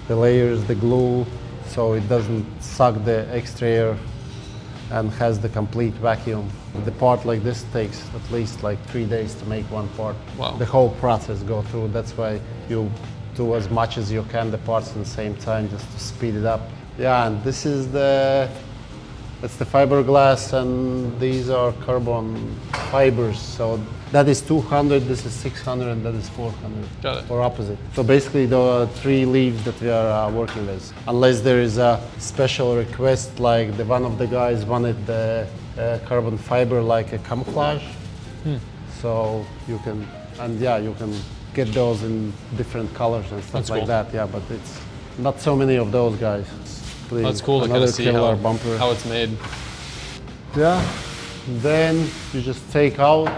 layers, the glue, so it doesn't suck the extra air and has the complete vacuum. The part like this takes at least 3 days to make one part. Wow. The whole process go through. That's why you do as much as you can the parts at the same time just to speed it up. Yeah, and this is that's the fiberglass, and these are carbon fibers. So that is 200, this is 600, and that is 400. Got it. Or opposite. So basically the 3 leaves that we are working with. Unless there is a special request, like one of the guys wanted the carbon fiber like a camouflage. So you can, and yeah, you can get those in different colors and stuff That's like cool. that. Yeah, but it's not so many of those guys. Please, That's cool to kind another of see Kevlar bumper. how it's made. Yeah. Then you just take out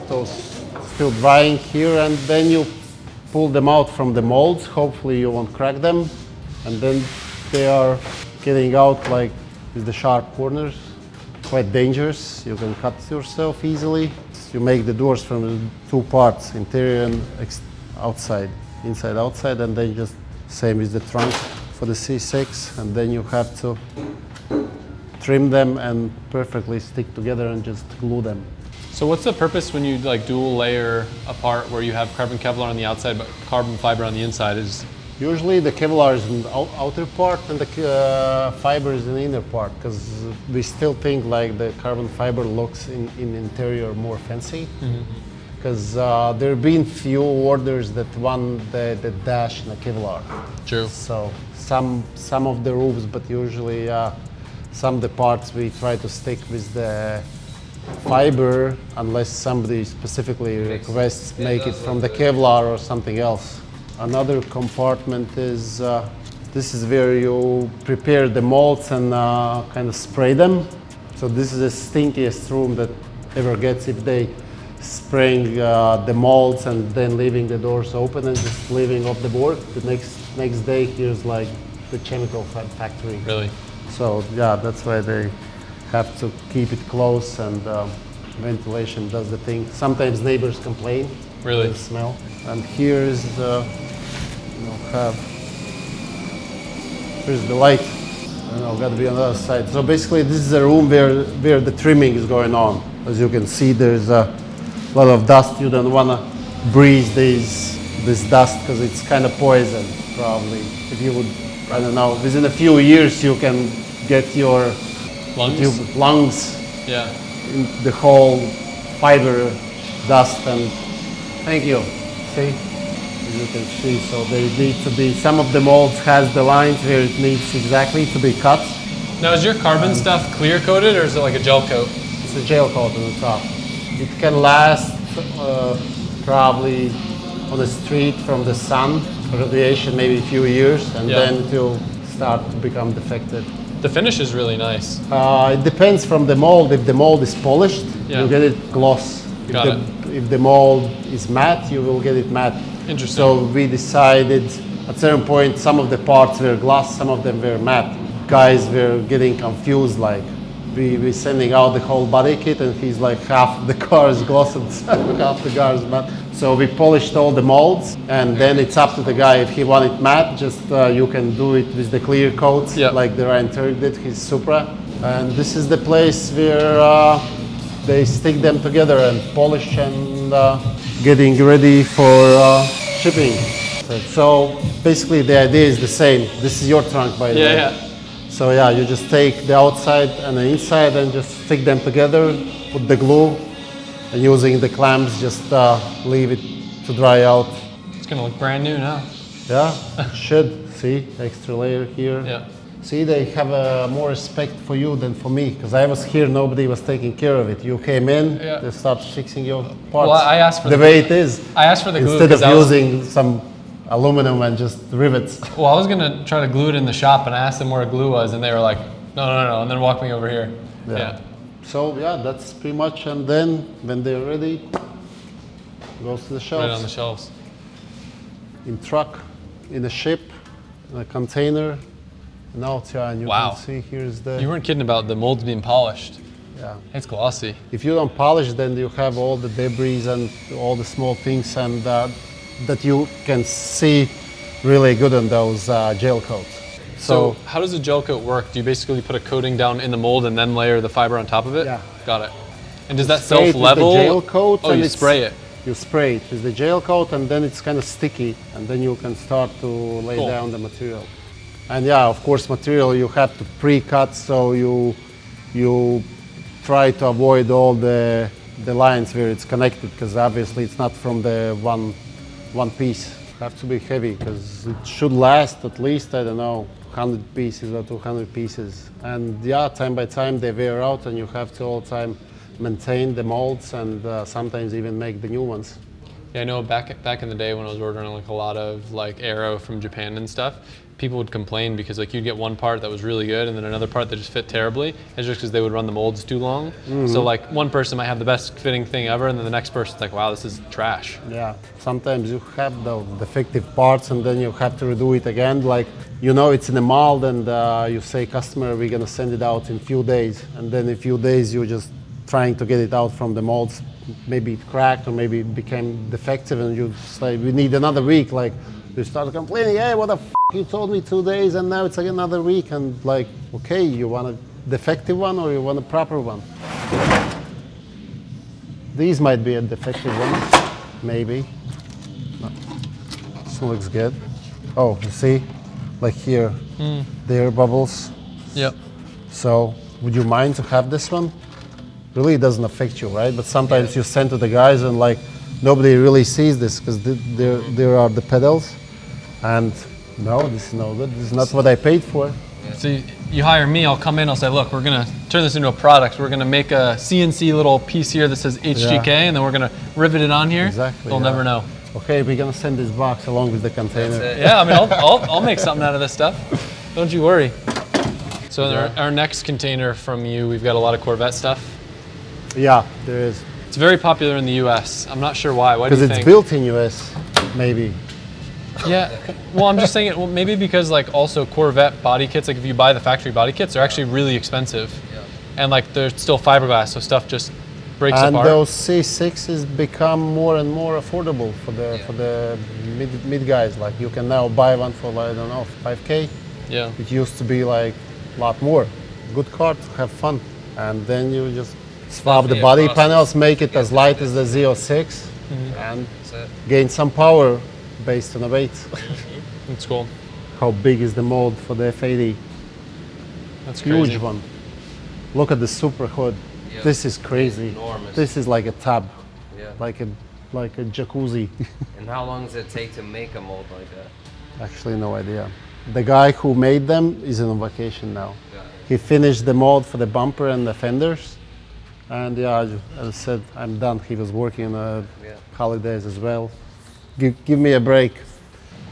those still drying here, and then you pull them out from the molds. Hopefully you won't crack them. And then they are getting out with the sharp corners. Quite dangerous. You can cut yourself easily. You make the doors from the 2 parts, interior and outside, inside, outside, and then just same as the trunk for the C6, and then you have to trim them and perfectly stick together and just glue them. So what's the purpose when you dual layer a part where you have carbon Kevlar on the outside but carbon fiber on the inside? Usually the Kevlar is in the outer part and the fiber is in the inner part, because we still think the carbon fiber looks in interior more fancy. Because there have been few orders that want the dash in a Kevlar. True. So some of the roofs, but usually some of the parts we try to stick with the fiber unless somebody specifically requests make it from the Kevlar or something else. Another compartment is this is where you prepare the molds and kind of spray them. So this is the stinkiest room that ever gets if they spraying the molds and then leaving the doors open and just leaving off the board. The next day here's the chemical factory. Really? So yeah, that's why they have to keep it close, and ventilation does the thing. Sometimes neighbors complain. Really? The smell. And here's here's the light. Got to be on the other side. So basically, this is a room where the trimming is going on. As you can see, there's a lot of dust. You don't want to breathe this dust because it's kind of poison. Probably, if you would, I don't know, within a few years you can get your lungs Yeah. in the whole fiber dust. And thank you. See, as you can see, so there need to be, some of the molds has the lines where it needs exactly to be cut. Now, is your carbon stuff clear coated or is it like a gel coat? It's a gel coat on the top. It can last probably on the street from the sun, radiation, maybe a few years, and Yeah. then it will start to become defective. The finish is really nice. It depends from the mold. If the mold is polished, Yeah. you get it gloss. Got it. If the mold is matte, you will get it matte. Interesting. So we decided at certain point some of the parts were glass, some of them were matte. Guys were getting confused, like we sending out the whole body kit and he's like half the car is gloss and half the car is matte. So we polished all the molds and then it's up to the guy if he want it matte, just you can do it with the clear coat like the Ryan Turk did, his Supra. And this is the place where they stick them together and polish and getting ready for shipping. So basically the idea is the same. This is your trunk, by the way. Yeah. So yeah, you just take the outside and the inside and just stick them together, put the glue, and using the clamps just leave it to dry out. It's gonna look brand new now. Yeah, it should. See, extra layer here. Yeah. See, they have more respect for you than for me, because I was here, nobody was taking care of it. You came in, they start fixing your parts. Well, I asked for the way it is. I asked for the glue instead of using some aluminum and just rivets. Well, I was gonna try to glue it in the shop, and I asked them where glue was, and they were like, no, and then walked me over here. Yeah. So yeah, that's pretty much. And then when they're ready, goes to the shelves. Right on the shelves. In truck, in a ship, in a container, and out. Yeah, and you can see here's the. You weren't kidding about the molds being polished. Yeah. It's glossy. If you don't polish, then you have all the debris and all the small things, and that you can see really good on those gel coats. So how does a gel coat work? Do you basically put a coating down in the mold and then layer the fiber on top of it? Yeah. Got it. And does that Spray it with self-level? the gel coat Oh, and you spray it. You spray it with the gel coat, and then it's kind of sticky, and then you can start to lay down the material. And yeah, of course, material you have to pre-cut, so you try to avoid all the lines where it's connected, because obviously it's not from the one piece. It has to be heavy, because it should last at least, I don't know, 100 pieces or 200 pieces. And yeah, time by time they wear out, and you have to all the time maintain the molds and sometimes even make the new ones. Yeah, I know back in the day when I was ordering like a lot of like aero from Japan and stuff, people would complain because like you'd get one part that was really good and then another part that just fit terribly. It's just because they would run the molds too long. So like one person might have the best fitting thing ever, and then the next person's like, wow, this is trash. Yeah, sometimes you have the defective parts and then you have to redo it again. Like, you know, it's in a mold and you say, customer, we're gonna send it out in few days. And then in a few days you just trying to get it out from the molds. Maybe it cracked or maybe it became defective, and you say, we need another week. Like, you start complaining, hey, what the f, you told me 2 days and now it's like another week. And like, okay, you want a defective one or you want a proper one? These might be a defective one, maybe. No. This one looks good. Oh, you see, like here, the air bubbles. Yep. So would you mind to have this one? Really, it doesn't affect you, right? But sometimes you send to the guys and like nobody really sees this because there are the pedals, and no, this is no good. This is not what I paid for. So you hire me, I'll come in, I'll say, look, we're gonna turn this into a product. We're gonna make a CNC little piece here that says HGK, and then we're gonna rivet it on here. Exactly. They'll never know. Okay, we're gonna send this box along with the container. Yeah, I mean, I'll make something out of this stuff. Don't you worry. So our next container from you, we've got a lot of Corvette stuff. Yeah, there is. It's very popular in the US. I'm not sure why. Why do you think? Because it's built in US, maybe. Yeah, well, I'm just saying it. Well, maybe because like also Corvette body kits, like if you buy the factory body kits, they're actually really expensive, and like they're still fiberglass, so stuff just breaks apart. And those C6s become more and more affordable for the mid guys. Like you can now buy one for like, I don't know, 5K. Yeah. It used to be like a lot more. Good car to have fun, and then you just swap the body panels, make it as light as the Z06, and gain some power based on the weight. That's cool. How big is the mold for the F80? That's crazy. Huge one. Look at the super hood. Yep. This is crazy. Enormous. This is like a tub, Yeah. like a jacuzzi. And how long does it take to make a mold like that? Actually, no idea. The guy who made them is on vacation now. Yeah. He finished the mold for the bumper and the fenders. And yeah, as I said, I'm done. He was working on holidays as well. Give me a break.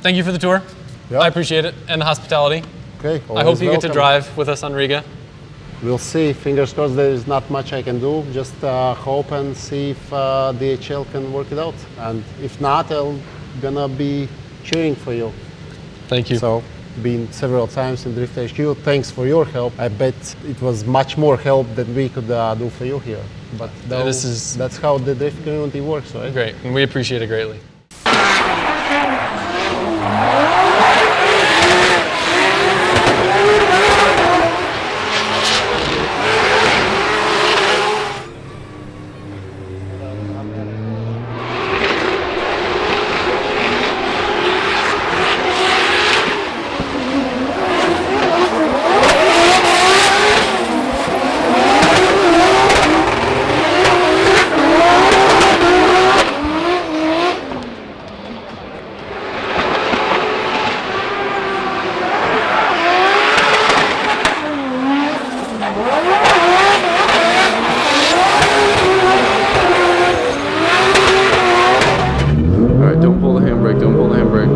Thank you for the tour. Yeah. I appreciate it, and the hospitality. Okay. I hope you get to welcome. drive with us on Riga. We'll see. Fingers crossed. There is not much I can do. Just hope and see if DHL can work it out. And if not, I'll gonna be cheering for you. Thank you. So, been several times in Drift HQ. Thanks for your help. I bet it was much more help than we could do for you here. But that's how the drift community works, right? Great, and we appreciate it greatly. Don't pull the handbrake, don't pull the handbrake.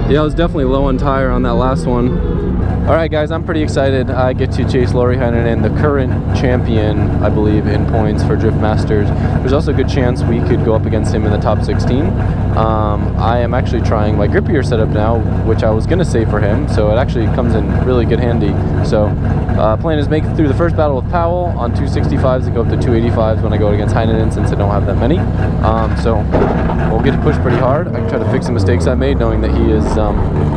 Yeah, I was definitely low on tire on that last one. Alright guys, I'm pretty excited. I get to chase Lauri Heinonen, the current champion, I believe, in points for Driftmasters. There's also a good chance we could go up against him in the top 16. I am actually trying my grippier setup now, which I was going to save for him, so it actually comes in really good handy. So plan is make it through the first battle with Powell on 265s and go up to 285s when I go against Heinonen, since I don't have that many. So we'll get to push pretty hard. I can try to fix the mistakes I made, knowing that he is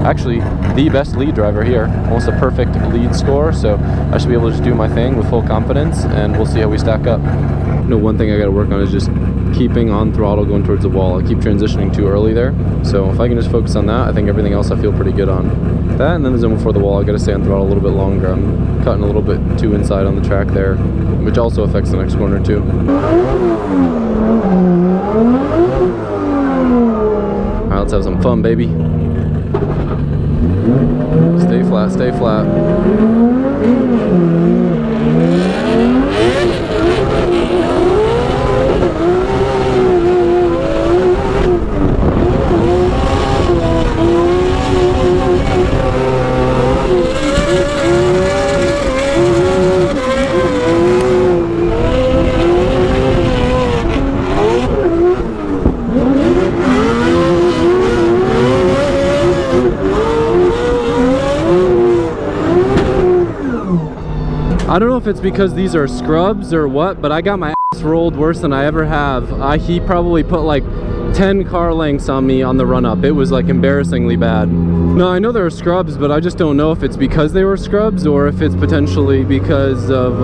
actually the best lead driver here. Almost a perfect lead score, so I should be able to just do my thing with full confidence, and we'll see how we stack up. You know, one thing I got to work on is just keeping on throttle going towards the wall. I keep transitioning too early there, so if I can just focus on that, I think everything else I feel pretty good on. That, and then the zone before the wall, I got to stay on throttle a little bit longer. I'm cutting a little bit too inside on the track there, which also affects the next corner too. Alright, let's have some fun, baby. Stay flat, stay flat. I don't know if it's because these are scrubs or what, but I got my ass rolled worse than I ever have. He probably put like 10 car lengths on me on the run up. It was like embarrassingly bad. No, I know there are scrubs, but I just don't know if it's because they were scrubs or if it's potentially because of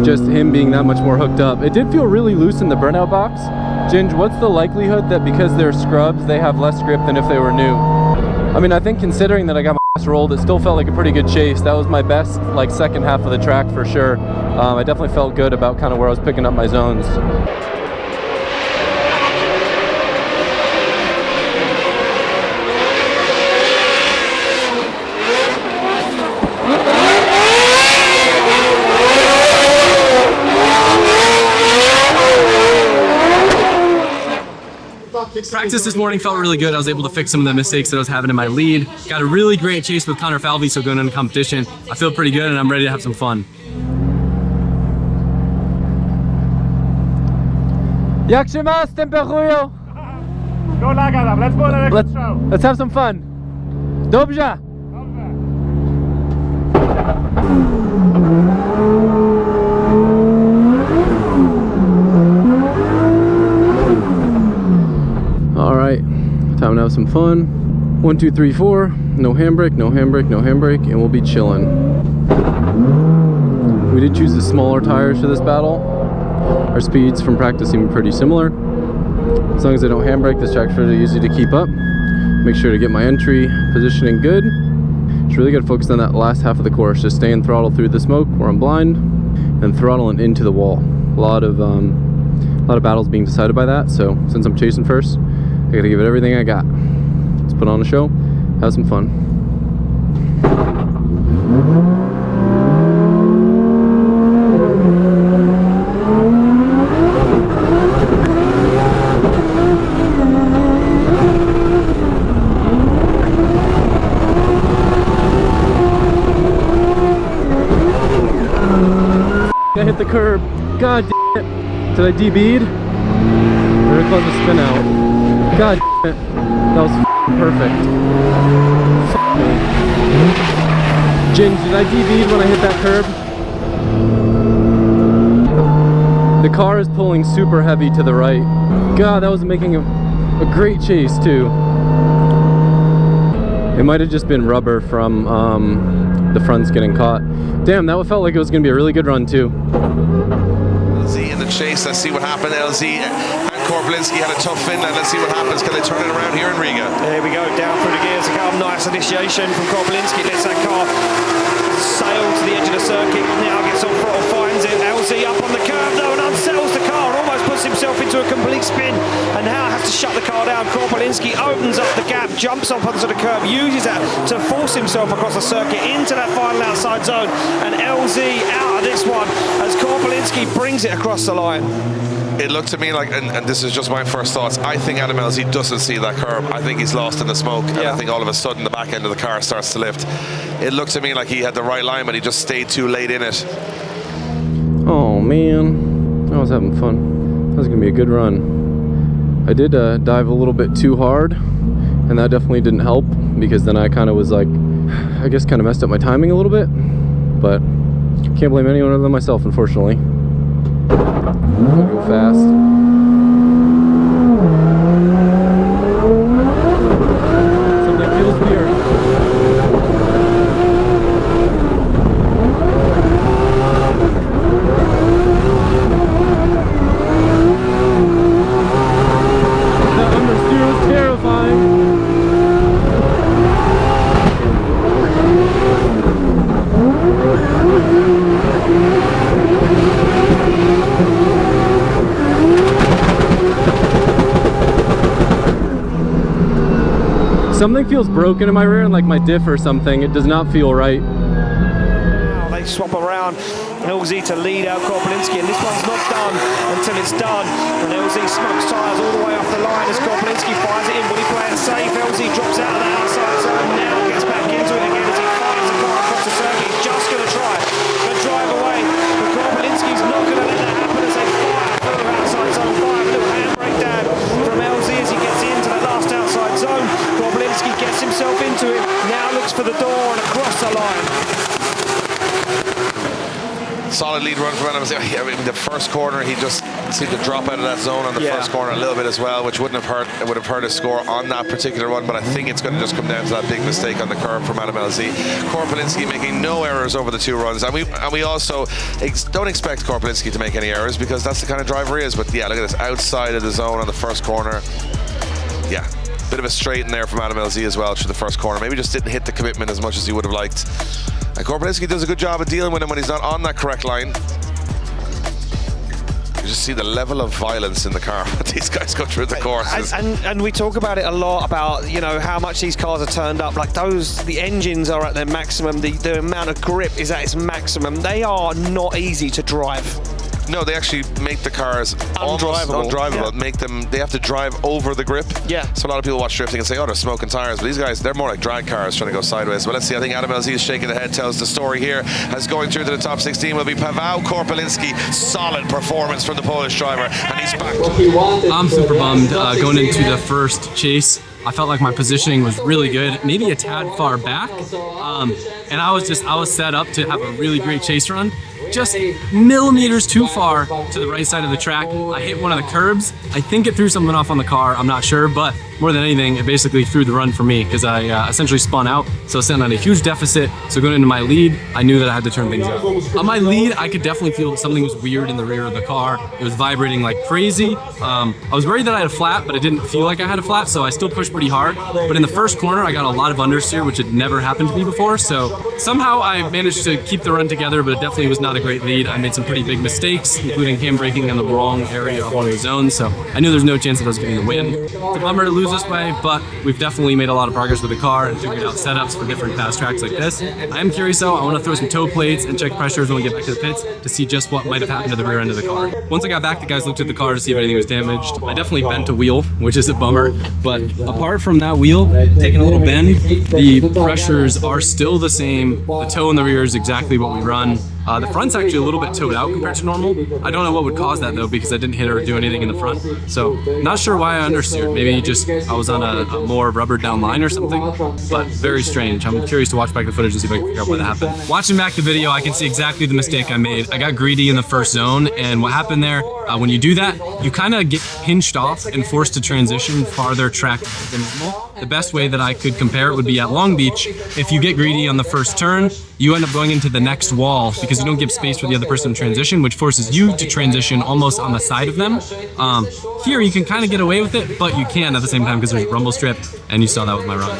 just him being that much more hooked up. It did feel really loose in the burnout box. Ginge, what's the likelihood that because they're scrubs, they have less grip than if they were new? I mean, I think considering that I got my ass rolled, it still felt like a pretty good chase. That was my best, like, second half of the track for sure. I definitely felt good about kind of where I was picking up my zones. Practice this morning felt really good. I was able to fix some of the mistakes that I was having in my lead. Got a really great chase with Connor Falvey, so going into competition, I feel pretty good and I'm ready to have some fun. Jak się ma z temperatują? Go Lagadam, let's go on a record show. Let's have some fun. Dobrze. All right, time to have some fun. 1, 2, 3, 4. No handbrake, no handbrake, no handbrake, and we'll be chilling. We did choose the smaller tires for this battle. Our speeds from practice seem pretty similar. As long as I don't handbrake, this track's really easy to keep up. Make sure to get my entry positioning good. Just really got to focus on that last half of the course, just staying throttle through the smoke where I'm blind, and throttling into the wall. A lot of battles being decided by that. So since I'm chasing first, I got to give it everything I got. Let's put on a show, have some fun. I hit the curb. God damn it. Did I DB'd? Very close to spin out. God damn it. That was perfect. Fuck me. Ginge, did I DB'd when I hit that curb? The car is pulling super heavy to the right. God, that was making a great chase too. It might have just been rubber from the fronts getting caught. Damn, that felt like it was going to be a really good run too. LZ in the chase, let's see what happened. LZ and Korpolinski had a tough Finland. Let's see what happens. Can they turn it around here in Riga? There we go, down through the gears. Nice initiation from Korpolinski. Lets that car sail to the edge of the circuit. Now gets on throttle, finds it. LZ up on the curve though and unsettles the car. Almost puts himself into a complete spin and now has to shut the car down. Korpolinski opens up the gap, jumps up onto the curb, uses that to force himself across the circuit into that final outside zone. And LZ out of this one as Korpolinski brings it across the line. It looked to me like, and this is just my first thoughts, I think Adam LZ doesn't see that curb. I think he's lost in the smoke, and I think all of a sudden the back end of the car starts to lift. It looked to me like he had the right line, but he just stayed too late in it. Oh man, I was having fun. That was gonna be a good run. I did dive a little bit too hard, and that definitely didn't help, because then I kind of was like, I guess kind of messed up my timing a little bit, but can't blame anyone other than myself, unfortunately. Go fast. Something feels weird. That understeer was terrifying. Something feels broken in my rear, and like my diff or something. It does not feel right. Now they swap around. LZ to lead out Korpolinski, and this one's not done until it's done. And LZ smokes tyres all the way off the line as Korpolinski fires it in. Will he play it safe? LZ drops out of the outside zone, now gets back into it again as he fires the car across the circuit. He's just going to try to drive away, but Korpolinski's not going to let that happen as they fire further outside zone 5. A little handbrake down from LZ as he gets into that last outside zone. Korpolinski gets himself into it, now looks for the door and across the line. Solid lead run from Adam. I mean, the first corner, he just seemed to drop out of that zone on the first corner a little bit as well, which wouldn't have hurt. It would have hurt his score on that particular one, but I think it's going to just come down to that big mistake on the curb from Adam LZ. Korpolinski making no errors over the two runs, and we also don't expect Korpolinski to make any errors because that's the kind of driver he is. But yeah, look at this, outside of the zone on the first corner. Yeah, bit of a straight in there from Adam LZ as well through the first corner. Maybe just didn't hit the commitment as much as he would have liked. And Korpolinski does a good job of dealing with him when he's not on that correct line. You just see the level of violence in the car that these guys go through the course. And we talk about it a lot about, you know, how much these cars are turned up. Like the engines are at their maximum, the amount of grip is at its maximum. They are not easy to drive. No, they actually make the cars almost undrivable. Make them, they have to drive over the grip. Yeah. So a lot of people watch drifting and say, oh, they're smoking tires. But these guys, they're more like drag cars trying to go sideways. But let's see, I think Adam LZ is shaking the head, tells the story here. As going through to the top 16 will be Paweł Korpelinski. Solid performance from the Polish driver. And he's back. I'm super bummed going into the first chase. I felt like my positioning was really good, maybe a tad far back. And I was set up to have a really great chase run. Just millimeters too far to the right side of the track. I hit one of the curbs. I think it threw something off on the car, I'm not sure, but more than anything, it basically threw the run for me because I essentially spun out. So sitting on a huge deficit. So going into my lead, I knew that I had to turn things up. On my lead, I could definitely feel that something was weird in the rear of the car. It was vibrating like crazy. I was worried that I had a flat, but it didn't feel like I had a flat, so I still pushed pretty hard. But in the first corner, I got a lot of understeer, which had never happened to me before. So somehow I managed to keep the run together, but it definitely was not a great lead. I made some pretty big mistakes, including handbraking in the wrong area of one of the zones. So I knew there's no chance that I was getting the win. It's a bummer to lose this way, but we've definitely made a lot of progress with the car and figured out setups for different fast tracks like this. I am curious though, I want to throw some toe plates and check pressures when we get back to the pits to see just what might have happened to the rear end of the car. Once I got back, the guys looked at the car to see if anything was damaged. I definitely bent a wheel, which is a bummer, but apart from that wheel taking a little bend, the pressures are still the same. The toe in the rear is exactly what we run. The front's actually a little bit towed out compared to normal. I don't know what would cause that though, because I didn't hit or do anything in the front. So not sure why I understeered. Maybe just I was on a more rubber down line or something, but very strange. I'm curious to watch back the footage and see if I can figure out why that happened. Watching back the video, I can see exactly the mistake I made. I got greedy in the first zone, and what happened there, when you do that, you kind of get pinched off and forced to transition farther track than normal. The best way that I could compare it would be at Long Beach. If you get greedy on the first turn, you end up going into the next wall because you don't give space for the other person to transition, which forces you to transition almost on the side of them. Here you can kind of get away with it, but you can at the same time because there's a rumble strip, and you saw that with my run.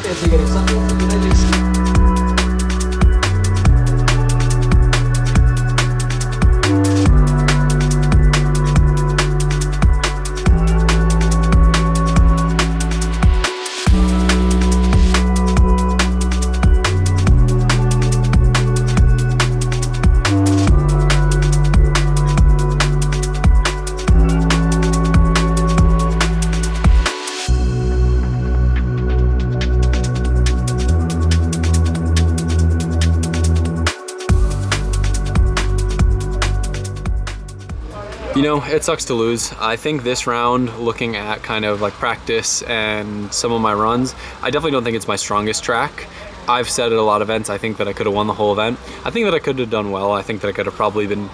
You know, it sucks to lose. I think this round, looking at kind of like practice and some of my runs, I definitely don't think it's my strongest track. I've said at a lot of events, I think that I could have won the whole event. I think that I could have done well. I think that I could have probably been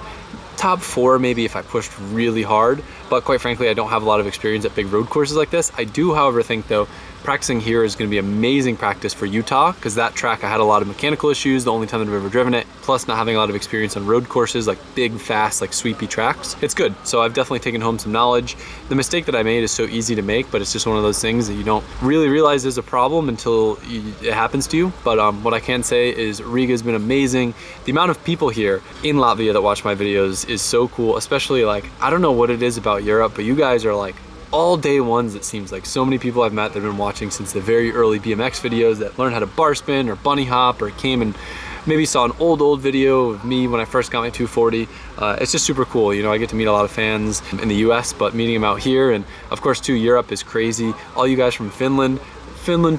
top 4 maybe if I pushed really hard, but quite frankly, I don't have a lot of experience at big road courses like this. I do, however, think though, practicing here is going to be amazing practice for Utah, because that track I had a lot of mechanical issues the only time that I've ever driven it, plus not having a lot of experience on road courses like big, fast, like sweepy tracks. It's good. So I've definitely taken home some knowledge. The mistake that I made is so easy to make, but it's just one of those things that you don't really realize is a problem until it happens to you. But what I can say is Riga has been amazing. The amount of people here in Latvia that watch my videos is so cool, especially like, I don't know what it is about Europe, but you guys are like all day ones. It seems like so many people I've met that have been watching since the very early BMX videos that learned how to bar spin or bunny hop, or came and maybe saw an old video of me when I first got my 240. It's just super cool. You know, I get to meet a lot of fans in the US, but meeting them out here, and of course too, Europe is crazy. All you guys from Finland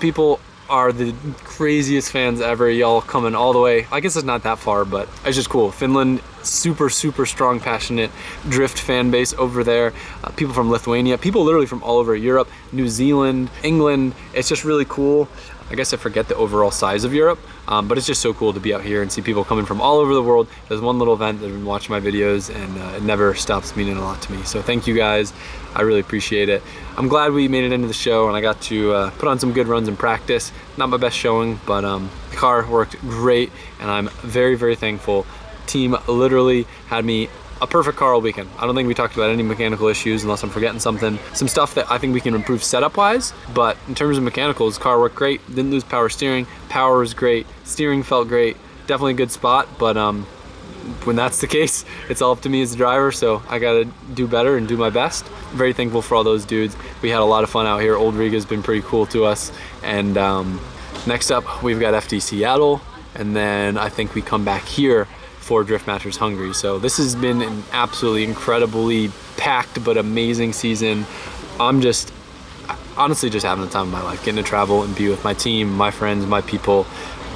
people are the craziest fans ever. Y'all coming all the way. I guess it's not that far, but it's just cool. Finland, super strong, passionate drift fan base over there. People from Lithuania, people literally from all over Europe, New Zealand, England. It's just really cool. I guess I forget the overall size of Europe, but it's just so cool to be out here and see people coming from all over the world. There's one little event that have been watching my videos, and it never stops meaning a lot to me. So thank you guys. I really appreciate it. I'm glad we made it into the show, and I got to put on some good runs in practice. Not my best showing, but the car worked great, and I'm very thankful. Team literally had me a perfect car all weekend. I don't think we talked about any mechanical issues, unless I'm forgetting something. Some stuff that I think we can improve setup wise, but in terms of mechanicals, car worked great. Didn't lose power steering. Power was great. Steering felt great. Definitely a good spot, but when that's the case, it's all up to me as the driver, so I gotta do better and do my best. Very thankful for all those dudes. We had a lot of fun out here. Old Riga's been pretty cool to us. And next up, we've got FD Seattle, and then I think we come back here for Driftmasters Hungary. So this has been an absolutely incredibly packed but amazing season. I'm just honestly just having the time of my life, getting to travel and be with my team, my friends, my people.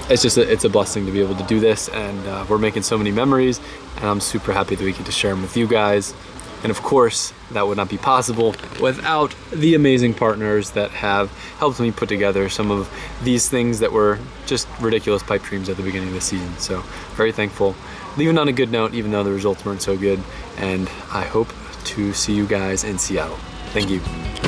It's a blessing to be able to do this, and we're making so many memories, and I'm super happy that we get to share them with you guys. And of course, that would not be possible without the amazing partners that have helped me put together some of these things that were just ridiculous pipe dreams at the beginning of the season. So very thankful. Leaving on a good note, even though the results weren't so good, and I hope to see you guys in Seattle. Thank you.